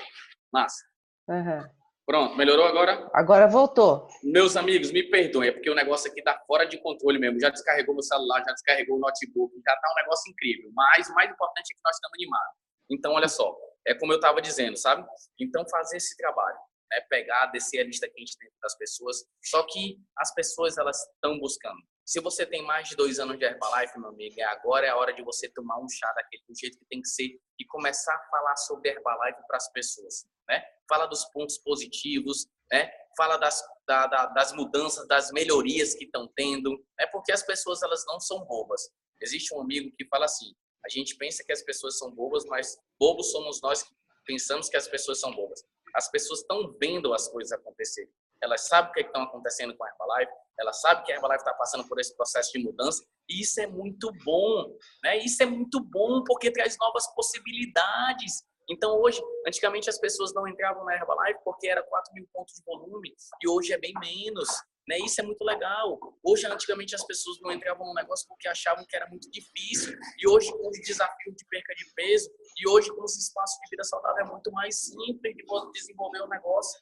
massa. Uhum. Pronto, melhorou agora? Agora voltou. Meus amigos, me perdoem, é porque o negócio aqui tá fora de controle mesmo. Já descarregou meu celular, já descarregou o notebook, já tá um negócio incrível. Mas o mais importante é que nós estamos animados. Então, olha só, é como eu estava dizendo, sabe? Então, fazer esse trabalho, né? Pegar, descer a lista quente dentro das pessoas. Só que as pessoas, elas estão buscando. Se você tem mais de 2 anos de Herbalife, meu amigo, agora é a hora de você tomar um chá daquele do jeito que tem que ser e começar a falar sobre Herbalife para as pessoas, né? Fala dos pontos positivos, né? Fala das mudanças, das melhorias que estão tendo, né? Porque as pessoas, elas não são bobas. Existe um amigo que fala assim, a gente pensa que as pessoas são bobas, mas bobos somos nós que pensamos que as pessoas são bobas. As pessoas estão vendo as coisas acontecerem. Elas sabem o que estão acontecendo com a Herbalife, elas sabem que a Herbalife está passando por esse processo de mudança, e isso é muito bom, né? Isso é muito bom porque traz novas possibilidades. Então, hoje, antigamente as pessoas não entravam na Herbalife porque era 4.000 pontos de volume, e hoje é bem menos, né? Isso é muito legal. Hoje, antigamente, as pessoas não entravam no negócio porque achavam que era muito difícil, e hoje, com os desafios de perca de peso, e hoje, com os espaços de vida saudável, é muito mais simples de desenvolver o negócio.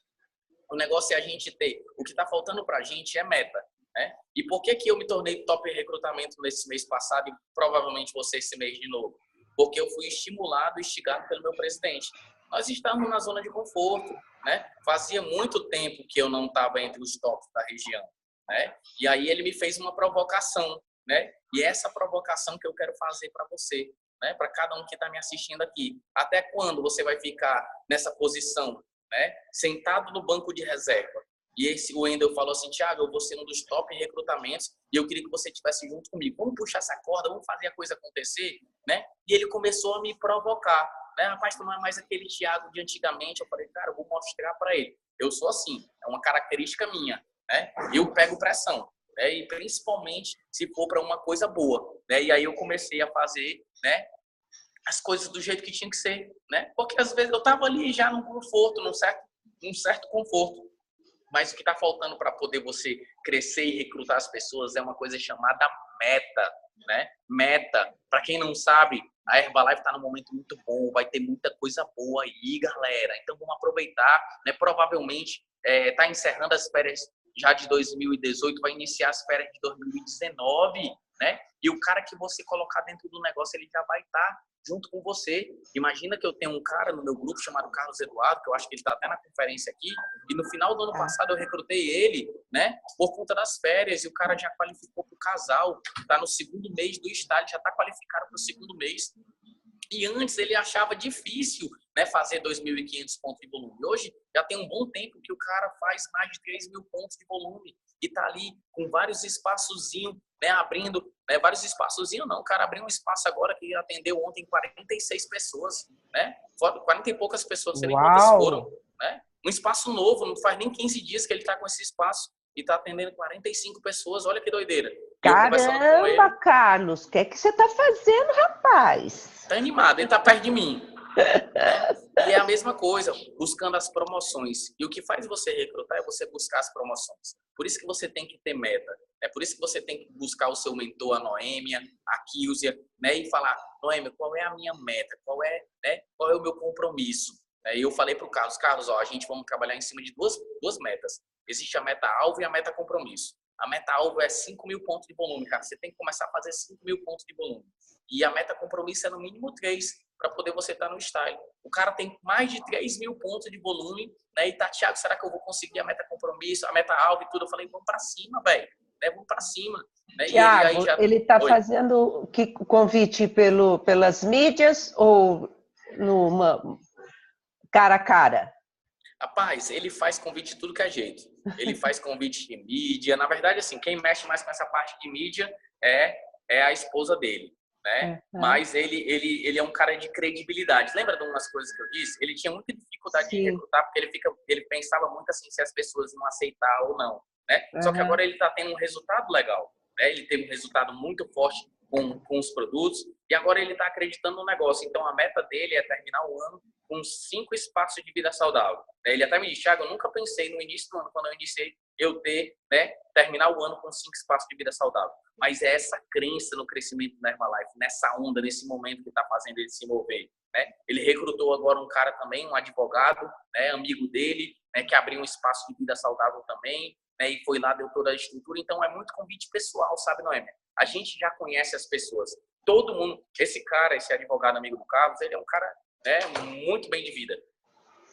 O negócio é a gente ter. O que está faltando para a gente é meta, né? E por que eu me tornei top em recrutamento nesse mês passado e provavelmente você esse mês de novo? Porque eu fui estimulado e instigado pelo meu presidente. Nós estamos na zona de conforto, né? Fazia muito tempo que eu não estava entre os tops da região, né? E aí ele me fez uma provocação, né? E essa provocação que eu quero fazer para você, né? Para cada um que está me assistindo aqui. Até quando você vai ficar nessa posição, né? Sentado no banco de reserva? E o Wendel falou assim, Thiago, eu vou ser um dos top em recrutamentos e eu queria que você estivesse junto comigo. Vamos puxar essa corda, vamos fazer a coisa acontecer, né? E ele começou a me provocar, né? Rapaz, tu não é mais aquele Thiago de antigamente. Eu falei, cara, eu vou mostrar para ele. Eu sou assim, é uma característica minha, né? Eu pego pressão, né? E principalmente se for para uma coisa boa, né? E aí eu comecei a fazer, né? As coisas do jeito que tinha que ser, né? Porque às vezes eu estava ali já num conforto, num certo conforto. Mas o que está faltando para poder você crescer e recrutar as pessoas é uma coisa chamada meta, né? Meta. Para quem não sabe, a Herbalife está num momento muito bom, vai ter muita coisa boa aí, galera. Então vamos aproveitar, né? Provavelmente está encerrando as férias já de 2018, vai iniciar as férias de 2019, né? E o cara que você colocar dentro do negócio, ele já vai estar junto com você. Imagina que eu tenho um cara no meu grupo chamado Carlos Eduardo, que eu acho que ele está até na conferência aqui, e no final do ano passado eu recrutei ele, né, por conta das férias, e o cara já qualificou para o casal, está no 2º mês do estágio, já está qualificado para o 2º mês. E antes ele achava difícil, né, fazer 2.500 pontos de volume. Hoje já tem um bom tempo que o cara faz mais de 3.000 pontos de volume e tá ali com vários espaçozinhos, né, abrindo, né, vários espaçozinhos não, o cara abriu um espaço agora que atendeu ontem 46 pessoas, né, 40 e poucas pessoas, não sei nem quantas foram, né, um espaço novo, não faz nem 15 dias que ele tá com esse espaço e tá atendendo 45 pessoas, olha que doideira. Caramba, Carlos, o que é que você tá fazendo, rapaz? Tá animado, ele tá perto de mim. E é a mesma coisa, buscando as promoções. E o que faz você recrutar é você buscar as promoções. Por isso que você tem que ter meta. É por isso que você tem que buscar o seu mentor, a Noêmia, a Kilzia, né? E falar, Noêmia, qual é a minha meta? Qual é o meu compromisso? E eu falei para o Carlos, ó, a gente vamos trabalhar em cima de duas metas. Existe a meta-alvo e a meta-compromisso. A meta-alvo é 5.000 pontos de volume, cara. Você tem que começar a fazer 5.000 pontos de volume. E a meta-compromisso é no mínimo 3, para poder você estar no style. O cara tem mais de 3.000 pontos de volume, né? E tá, Thiago, será que eu vou conseguir a meta-compromisso, a meta-alvo e tudo? Eu falei, vamos para cima, velho. Né? Vamos para cima. Né? Thiago, ele está fazendo o convite pelas mídias ou numa cara a cara? Rapaz, ele faz convite de tudo que é jeito. Ele faz convite de mídia. Na verdade, assim, quem mexe mais com essa parte de mídia é a esposa dele, né? Mas ele é um cara de credibilidade. Lembra de umas coisas que eu disse? Ele tinha muita dificuldade de recrutar, porque ele pensava muito assim, se as pessoas iam aceitar ou não, né? Só que agora ele está tendo um resultado legal, né? Ele teve um resultado muito forte com os produtos. E agora ele está acreditando no negócio. Então, a meta dele é terminar o ano com 5 espaços de vida saudável. Ele até me disse, Thiago, eu nunca pensei no início do ano, quando eu iniciei, eu ter, né, terminar o ano com 5 espaços de vida saudável. Mas é essa crença no crescimento da Herbalife, nessa onda, nesse momento que está fazendo ele se mover. Né? Ele recrutou agora um cara também, um advogado, né, amigo dele, né, que abriu um espaço de vida saudável também, né, e foi lá, deu toda a estrutura. Então, é muito convite pessoal, sabe, Noêmia? A gente já conhece as pessoas. Todo mundo, esse cara, esse advogado amigo do Carlos, ele é um cara, né, muito bem de vida.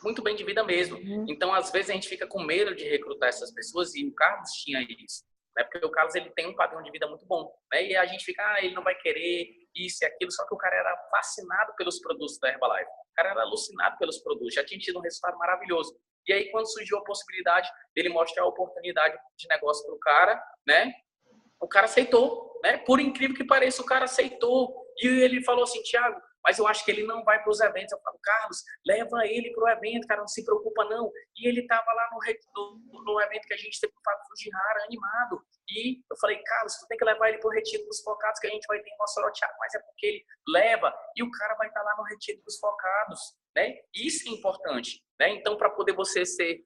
Muito bem de vida mesmo. Então, às vezes, a gente fica com medo de recrutar essas pessoas e o Carlos tinha isso. Né? Porque o Carlos ele tem um padrão de vida muito bom. Né? E a gente fica, ele não vai querer isso e aquilo. Só que o cara era fascinado pelos produtos da Herbalife. O cara era alucinado pelos produtos. Já tinha tido um resultado maravilhoso. E aí, quando surgiu a possibilidade dele mostrar a oportunidade de negócio para o cara, né? O cara aceitou, né? Por incrível que pareça, o cara aceitou. E ele falou assim, Thiago, mas eu acho que ele não vai para os eventos. Eu falo, Carlos, leva ele para o evento, cara, não se preocupa não. E ele estava lá no evento que a gente teve com o Fábio Fujihara, animado. E eu falei, Carlos, tu tem que levar ele para o Retiro dos Focados, que a gente vai ter em Mossoró, Thiago, mas é porque ele leva e o cara vai estar lá no Retiro dos Focados, né? Isso é importante, né? Então, para poder você ser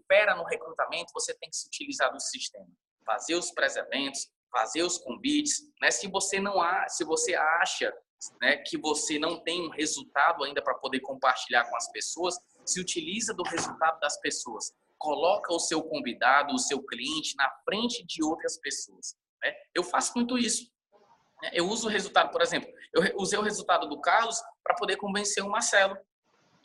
fera no recrutamento, você tem que se utilizar do sistema. Fazer os pré-eventos, fazer os convites, né? Se você acha, né, que você não tem um resultado ainda para poder compartilhar com as pessoas, se utiliza do resultado das pessoas. Coloca o seu convidado, o seu cliente na frente de outras pessoas. Né? Eu faço muito isso. Né? Eu uso o resultado, por exemplo, eu usei o resultado do Carlos para poder convencer o Marcelo.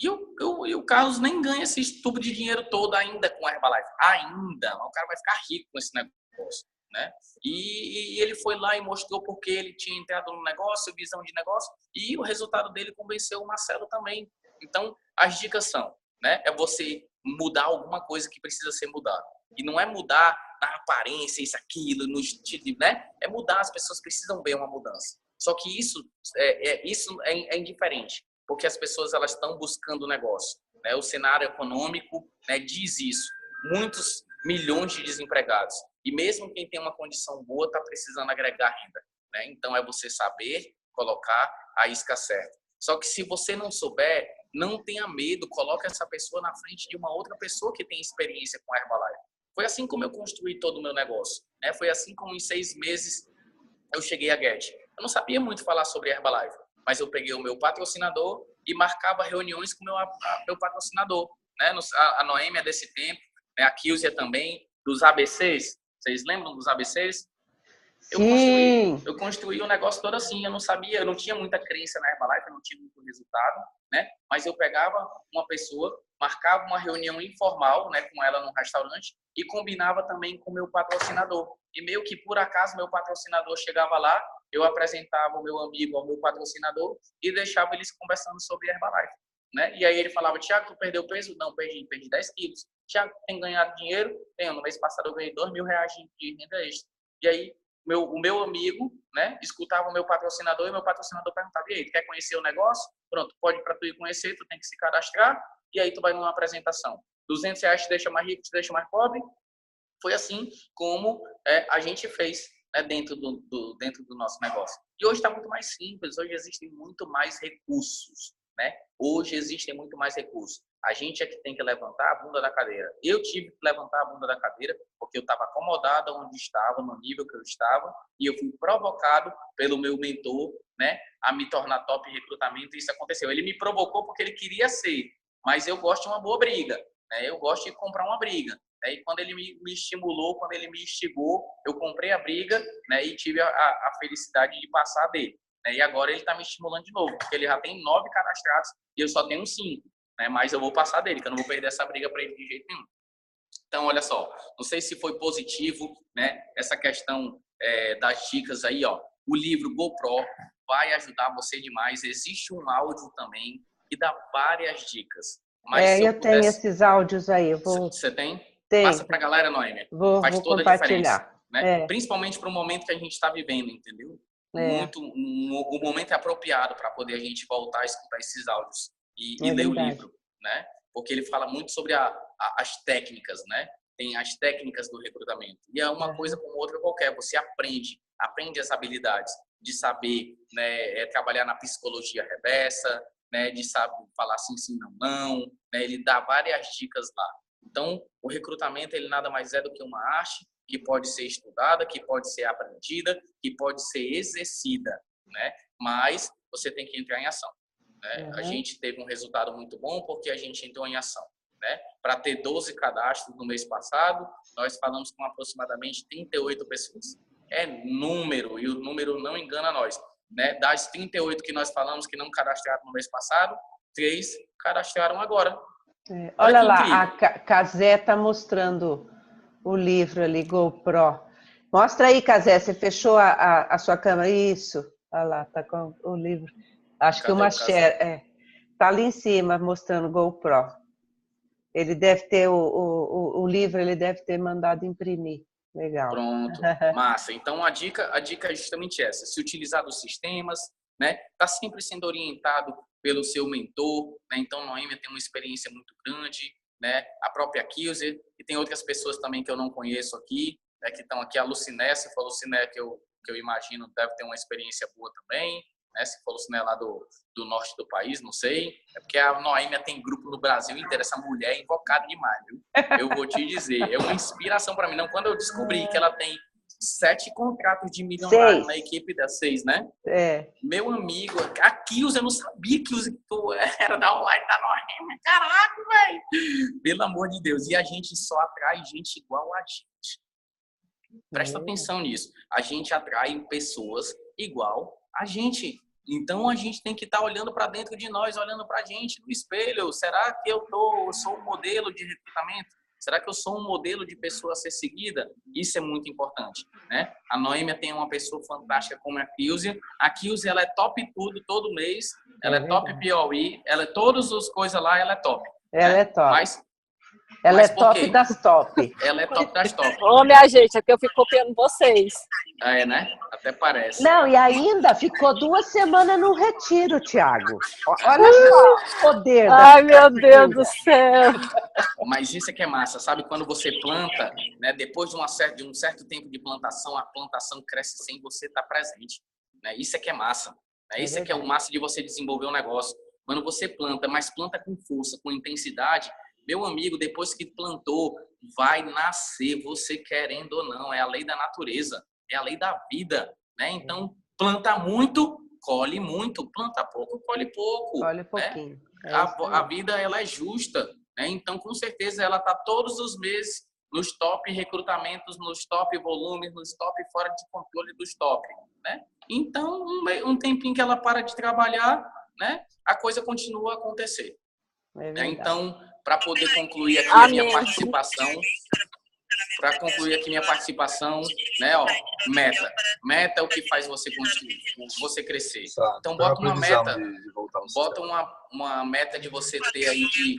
E o Carlos nem ganha esse tubo de dinheiro todo ainda com a Herbalife. Ainda. O cara vai ficar rico com esse negócio. Né? E ele foi lá e mostrou porque ele tinha entrado no negócio, visão de negócio, e o resultado dele convenceu o Marcelo também. Então, as dicas são, né? É você mudar alguma coisa que precisa ser mudada. E não é mudar na aparência, isso, aquilo, no estilo, né? É mudar, as pessoas precisam ver uma mudança. Só que isso é indiferente, porque as pessoas elas estão buscando o negócio. Né? O cenário econômico, né, diz isso. Muitos milhões de desempregados. E mesmo quem tem uma condição boa está precisando agregar renda. Né? Então, é você saber colocar a isca certa. Só que se você não souber, não tenha medo, coloque essa pessoa na frente de uma outra pessoa que tem experiência com a Herbalife. Foi assim como eu construí todo o meu negócio. Né? Foi assim como em 6 meses eu cheguei a Get. Eu não sabia muito falar sobre Herbalife, mas eu peguei o meu patrocinador e marcava reuniões com o meu patrocinador. Né? A Noêmia desse tempo, né? A Kilsia também, dos ABCs. Vocês lembram dos ABCs? Eu construí o negócio todo assim. Eu não sabia, eu não tinha muita crença na Herbalife, eu não tinha muito resultado, né? Mas eu pegava uma pessoa, marcava uma reunião informal, né, com ela num restaurante e combinava também com o meu patrocinador. E meio que por acaso meu patrocinador chegava lá, eu apresentava o meu amigo ao meu patrocinador e deixava eles conversando sobre Herbalife. Né? E aí ele falava, Thiago, tu perdeu peso? Não, perdi 10 quilos. Thiago, tem ganhado dinheiro? Tenho. No mês passado eu ganhei R$2.000 de renda extra. E aí o meu amigo, né, escutava o meu patrocinador e meu patrocinador perguntava, e aí, tu quer conhecer o negócio? Pronto, pode para tu ir conhecer, tu tem que se cadastrar e aí tu vai numa apresentação. R$200 te deixa mais rico, te deixa mais pobre. Foi assim como a gente fez, né, dentro do nosso negócio. E hoje está muito mais simples, hoje existem muito mais recursos. Né? Hoje existem muito mais recursos. A gente é que tem que levantar a bunda da cadeira. Eu tive que levantar a bunda da cadeira porque eu estava acomodado onde estava, no nível que eu estava, e eu fui provocado pelo meu mentor, né, a me tornar top em recrutamento, e isso aconteceu. Ele me provocou porque ele queria ser, mas eu gosto de uma boa briga, né? Eu gosto de comprar uma briga. Né? E quando ele me estimulou, quando ele me instigou, eu comprei a briga, né, e tive a felicidade de passar dele. E agora ele está me estimulando de novo, porque ele já tem 9 cadastrados e eu só tenho 5. Né? Mas eu vou passar dele, que eu não vou perder essa briga para ele de jeito nenhum. Então, olha só, não sei se foi positivo, né, essa questão das dicas aí, ó. O livro GoPro vai ajudar você demais. Existe um áudio também que dá várias dicas. Mas eu tenho esses áudios aí. Você tem? Tem. Passa para a galera, Noêmia. Faz toda a diferença. Né? Principalmente para o momento que a gente está vivendo, entendeu? O momento é apropriado para poder a gente voltar a escutar esses áudios e ler o livro, né? Porque ele fala muito sobre as técnicas, né? Tem as técnicas do recrutamento. E é uma coisa como outra qualquer. Você aprende as habilidades. de saber, né, trabalhar na psicologia reversa, né, de saber falar sim, sim, não, não, né, ele dá várias dicas lá. Então, o recrutamento, ele nada mais é do que uma arte que pode ser estudada, que pode ser aprendida, que pode ser exercida, né? Mas você tem que entrar em ação, né? A gente teve um resultado muito bom porque a gente entrou em ação, né? Para ter 12 cadastros no mês passado, nós falamos com aproximadamente 38 pessoas. É número, e o número não engana nós, né? Das 38 que nós falamos que não cadastraram no mês passado, 3 cadastraram agora. Olha lá, a Cazé está mostrando o livro ali, GoPro. Mostra aí, Cazé, você fechou a sua câmera? Isso, olha lá, tá com o livro. Acho que uma share, tá ali em cima, mostrando GoPro. Ele deve ter, o livro, ele deve ter mandado imprimir. Legal. Pronto, massa. Então, a dica é justamente essa, se utilizar dos sistemas, né? Tá sempre sendo orientado pelo seu mentor, né? Então, Noêmia tem uma experiência muito grande, né? A própria Kilser, e tem outras pessoas também que eu não conheço aqui, né? Que estão aqui, a Luciné, se for a Luciné que eu imagino deve ter uma experiência boa também, né? Se for a Luciné lá do norte do país, não sei, é porque a Noêmia tem grupo no Brasil inteiro, essa mulher é invocada demais, viu? Eu vou te dizer, é uma inspiração para mim, não? Quando eu descobri que ela tem 7 contratos de milionário na equipe das 6, né? Meu amigo, a Kilser, eu não sabia que era da online da Noêmia. Caraca, velho! Pelo amor de Deus. E a gente só atrai gente igual a gente. Presta atenção nisso. A gente atrai pessoas igual a gente. Então, a gente tem que estar olhando para dentro de nós, olhando para a gente no espelho. Será que eu sou um modelo de recrutamento? Será que eu sou um modelo de pessoa a ser seguida? Isso é muito importante, né? A Noêmia tem uma pessoa fantástica como a Kilser. A Kilser, ela é top tudo, todo mês. Ela é top POI. Ela é todas as coisas lá, ela é top. Ela né? é top. Mas ela é top das top. Ela é top das top. Ô, minha gente, aqui eu fico copiando vocês. É, né? Até parece. Não, e ainda ficou 2 semanas no retiro, Thiago. Olha só o poder. Ai, meu Deus do céu. Mas isso é que é massa, sabe? Quando você planta, né? Depois de um certo tempo de plantação, a plantação cresce sem você estar presente. Né? Isso é que é massa. Né? Isso é que é o massa de você desenvolver um negócio. Quando você planta, mas planta com força, com intensidade, meu amigo, depois que plantou, vai nascer, você querendo ou não. É a lei da natureza, é a lei da vida, né? Então, planta muito, colhe muito. Planta pouco, colhe pouco. Colhe pouquinho. Né? A vida, ela é justa, né? Então, com certeza, ela está todos os meses nos top recrutamentos, nos top volumes, nos top fora de controle dos top, né? Então, um tempinho que ela para de trabalhar, né? A coisa continua a acontecer. Então, para poder concluir aqui a minha participação, né, ó, meta é o que faz você construir, você crescer. Então, bota uma meta, bota uma meta de você ter aí de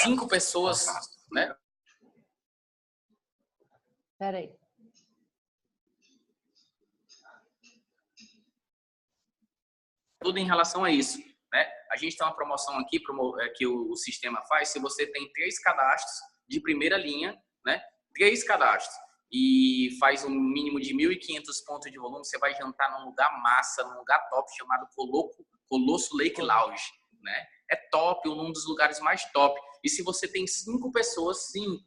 5 pessoas, né? Peraí. Tudo em relação a isso. Né? A gente tem uma promoção aqui que o sistema faz. Se você tem 3 cadastros de primeira linha, né? 3 cadastros e faz um mínimo de 1.500 pontos de volume, você vai jantar num lugar massa, num lugar top chamado Colosso Lake Lounge, né? É top, um dos lugares mais top. E se você tem 5 pessoas, 5,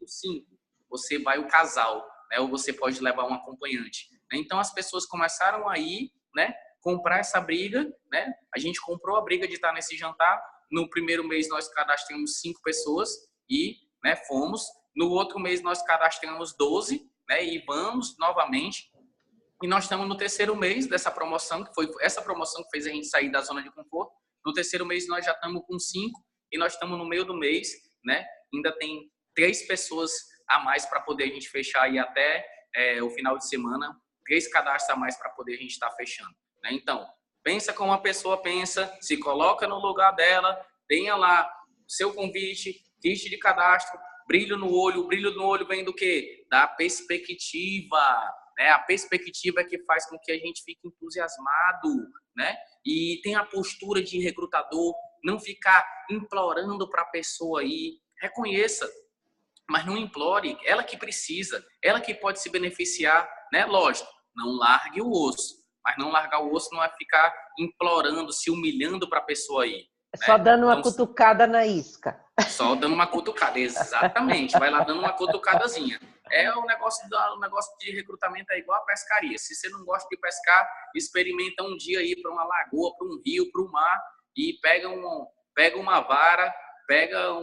você vai o casal, né? Ou você pode levar um acompanhante. Então as pessoas começaram a ir, né? Comprar essa briga, né? A gente comprou a briga de estar nesse jantar. No primeiro mês nós cadastramos 5 pessoas e, né, fomos. No outro mês nós cadastramos 12, né? E vamos novamente. E nós estamos no terceiro mês dessa promoção, que foi essa promoção que fez a gente sair da zona de conforto. No terceiro mês nós já estamos com 5 e nós estamos no meio do mês, né? Ainda tem 3 pessoas a mais para poder a gente fechar aí até o final de semana. 3 cadastros a mais para poder a gente estar fechando. Então, pensa como a pessoa pensa, se coloca no lugar dela, tenha lá seu convite, ficha de cadastro, brilho no olho. O brilho no olho vem do quê? Da perspectiva, né? A perspectiva é que faz com que a gente fique entusiasmado, né? E tem a postura de recrutador, não ficar implorando para a pessoa ir. Reconheça, mas não implore, ela que precisa, ela que pode se beneficiar, né? Lógico, não largue o osso. Mas não largar o osso não é ficar implorando, se humilhando para a pessoa aí. Só dando uma cutucada na isca. Só dando uma cutucada, exatamente. Vai lá dando uma cutucadazinha. O negócio de recrutamento é igual a pescaria. Se você não gosta de pescar, experimenta um dia ir para uma lagoa, para um rio, para o mar e pega uma vara, pega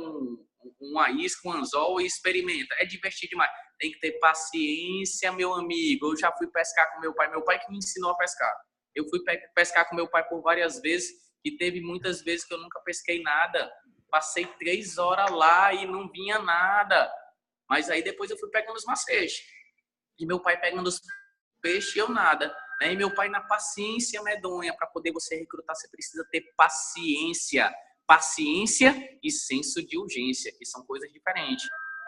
uma isca, um anzol e experimenta. É divertido demais. Tem que ter paciência, meu amigo. Eu já fui pescar com meu pai que me ensinou a pescar. Eu fui pescar com meu pai por várias vezes e teve muitas vezes que eu nunca pesquei nada. Passei 3 horas lá e não vinha nada. Mas aí depois eu fui pegando os macetes. E meu pai pegando os peixes e eu nada. E meu pai na paciência medonha. Para poder você recrutar, você precisa ter paciência. Paciência e senso de urgência, que são coisas diferentes.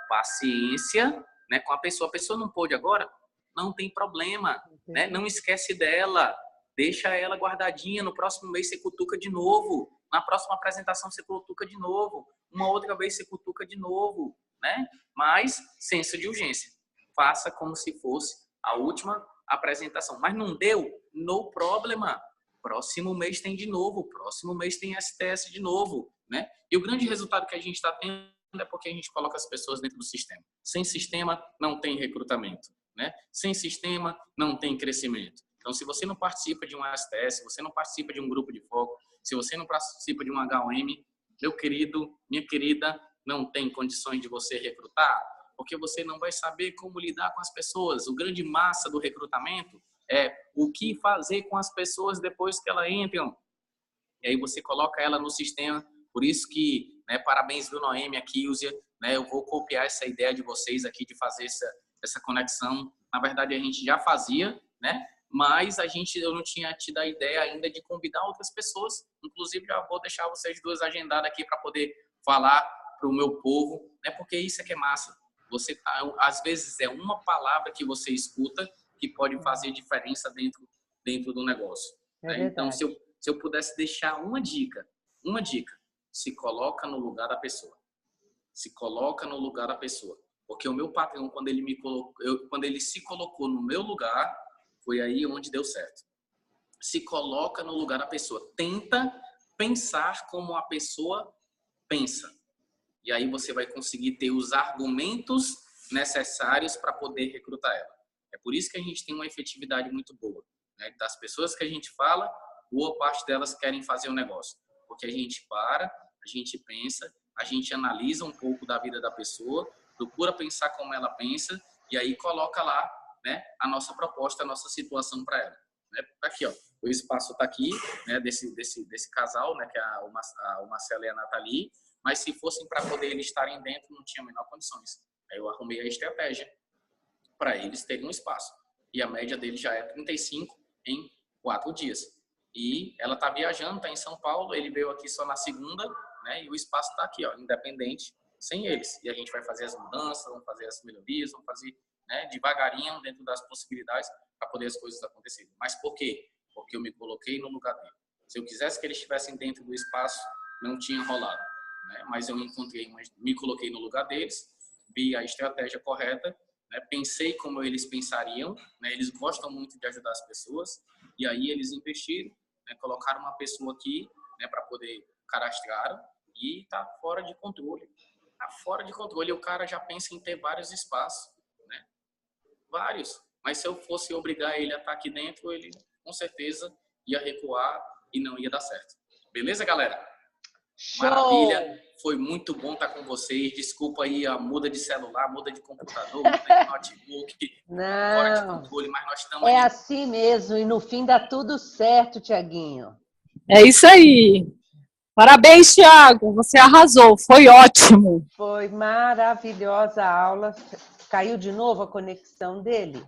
Paciência, né, com a pessoa. A pessoa não pôde agora? Não tem problema. Né? Não esquece dela. Deixa ela guardadinha. No próximo mês você cutuca de novo. Na próxima apresentação você cutuca de novo. Uma outra vez você cutuca de novo. Né? Mas, senso de urgência. Faça como se fosse a última apresentação. Mas não deu? No problema. Próximo mês tem de novo. Próximo mês tem STS de novo. Né? E o grande resultado que a gente está tendo é porque a gente coloca as pessoas dentro do sistema. Sem sistema, não tem recrutamento. Né? Sem sistema, não tem crescimento. Então, se você não participa de um STS, se você não participa de um grupo de foco, se você não participa de um HOM, meu querido, minha querida, não tem condições de você recrutar, porque você não vai saber como lidar com as pessoas. O grande massa do recrutamento é o que fazer com as pessoas depois que elas entram. E aí você coloca ela no sistema. Por isso que, né, parabéns, viu, Noemi, aqui, Ilzia, né, eu vou copiar essa ideia de vocês aqui de fazer essa conexão. Na verdade, a gente já fazia, né? Mas eu não tinha tido a ideia ainda de convidar outras pessoas. Inclusive, já vou deixar vocês duas agendadas aqui para poder falar para o meu povo, né? Porque isso é que é massa. Você, às vezes, é uma palavra que você escuta que pode fazer diferença dentro do negócio. Né? Então, se eu pudesse deixar uma dica, se coloca no lugar da pessoa. Se coloca no lugar da pessoa. Porque o meu patrão, quando ele se colocou no meu lugar, foi aí onde deu certo. Se coloca no lugar da pessoa. Tenta pensar como a pessoa pensa. E aí você vai conseguir ter os argumentos necessários para poder recrutar ela. É por isso que a gente tem uma efetividade muito boa. Né? Das pessoas que a gente fala, boa parte delas querem fazer o negócio. Porque a gente para, a gente pensa, a gente analisa um pouco da vida da pessoa, procura pensar como ela pensa e aí coloca lá, né, a nossa proposta, a nossa situação para ela. Né? Aqui, ó, o espaço está aqui, né, desse casal, né, que é o Marcelo e a Nathalie, mas se fossem para poder eles estarem dentro, não tinha a menor condições. Aí eu arrumei a estratégia para eles terem um espaço. E a média deles já é 35 em 4 dias. E ela está viajando, está em São Paulo, ele veio aqui só na segunda, né, e o espaço está aqui, ó, independente, sem eles. E a gente vai fazer as mudanças, vamos fazer as melhorias, vamos fazer, né, devagarinho dentro das possibilidades para poder as coisas acontecerem. Mas por quê? Porque eu me coloquei no lugar dele. Se eu quisesse que eles estivessem dentro do espaço, não tinha rolado. Né? Mas eu me coloquei no lugar deles, vi a estratégia correta, né? Pensei como eles pensariam, né? Eles gostam muito de ajudar as pessoas, e aí eles investiram, né? Colocaram uma pessoa aqui, né? Para poder cadastrar, e está fora de controle. Está fora de controle, e o cara já pensa em ter vários espaços, né? Vários. Mas se eu fosse obrigar ele a estar aqui dentro, ele com certeza ia recuar e não ia dar certo. Beleza, galera? Show. Maravilha, foi muito bom estar com vocês. Desculpa aí a muda de celular, muda de computador, muda de notebook, fora de controle, mas nós estamos aí. É assim mesmo, e no fim dá tudo certo, Tiaguinho. É isso aí. Parabéns, Thiago, você arrasou, foi ótimo. Foi maravilhosa a aula. Caiu de novo a conexão dele?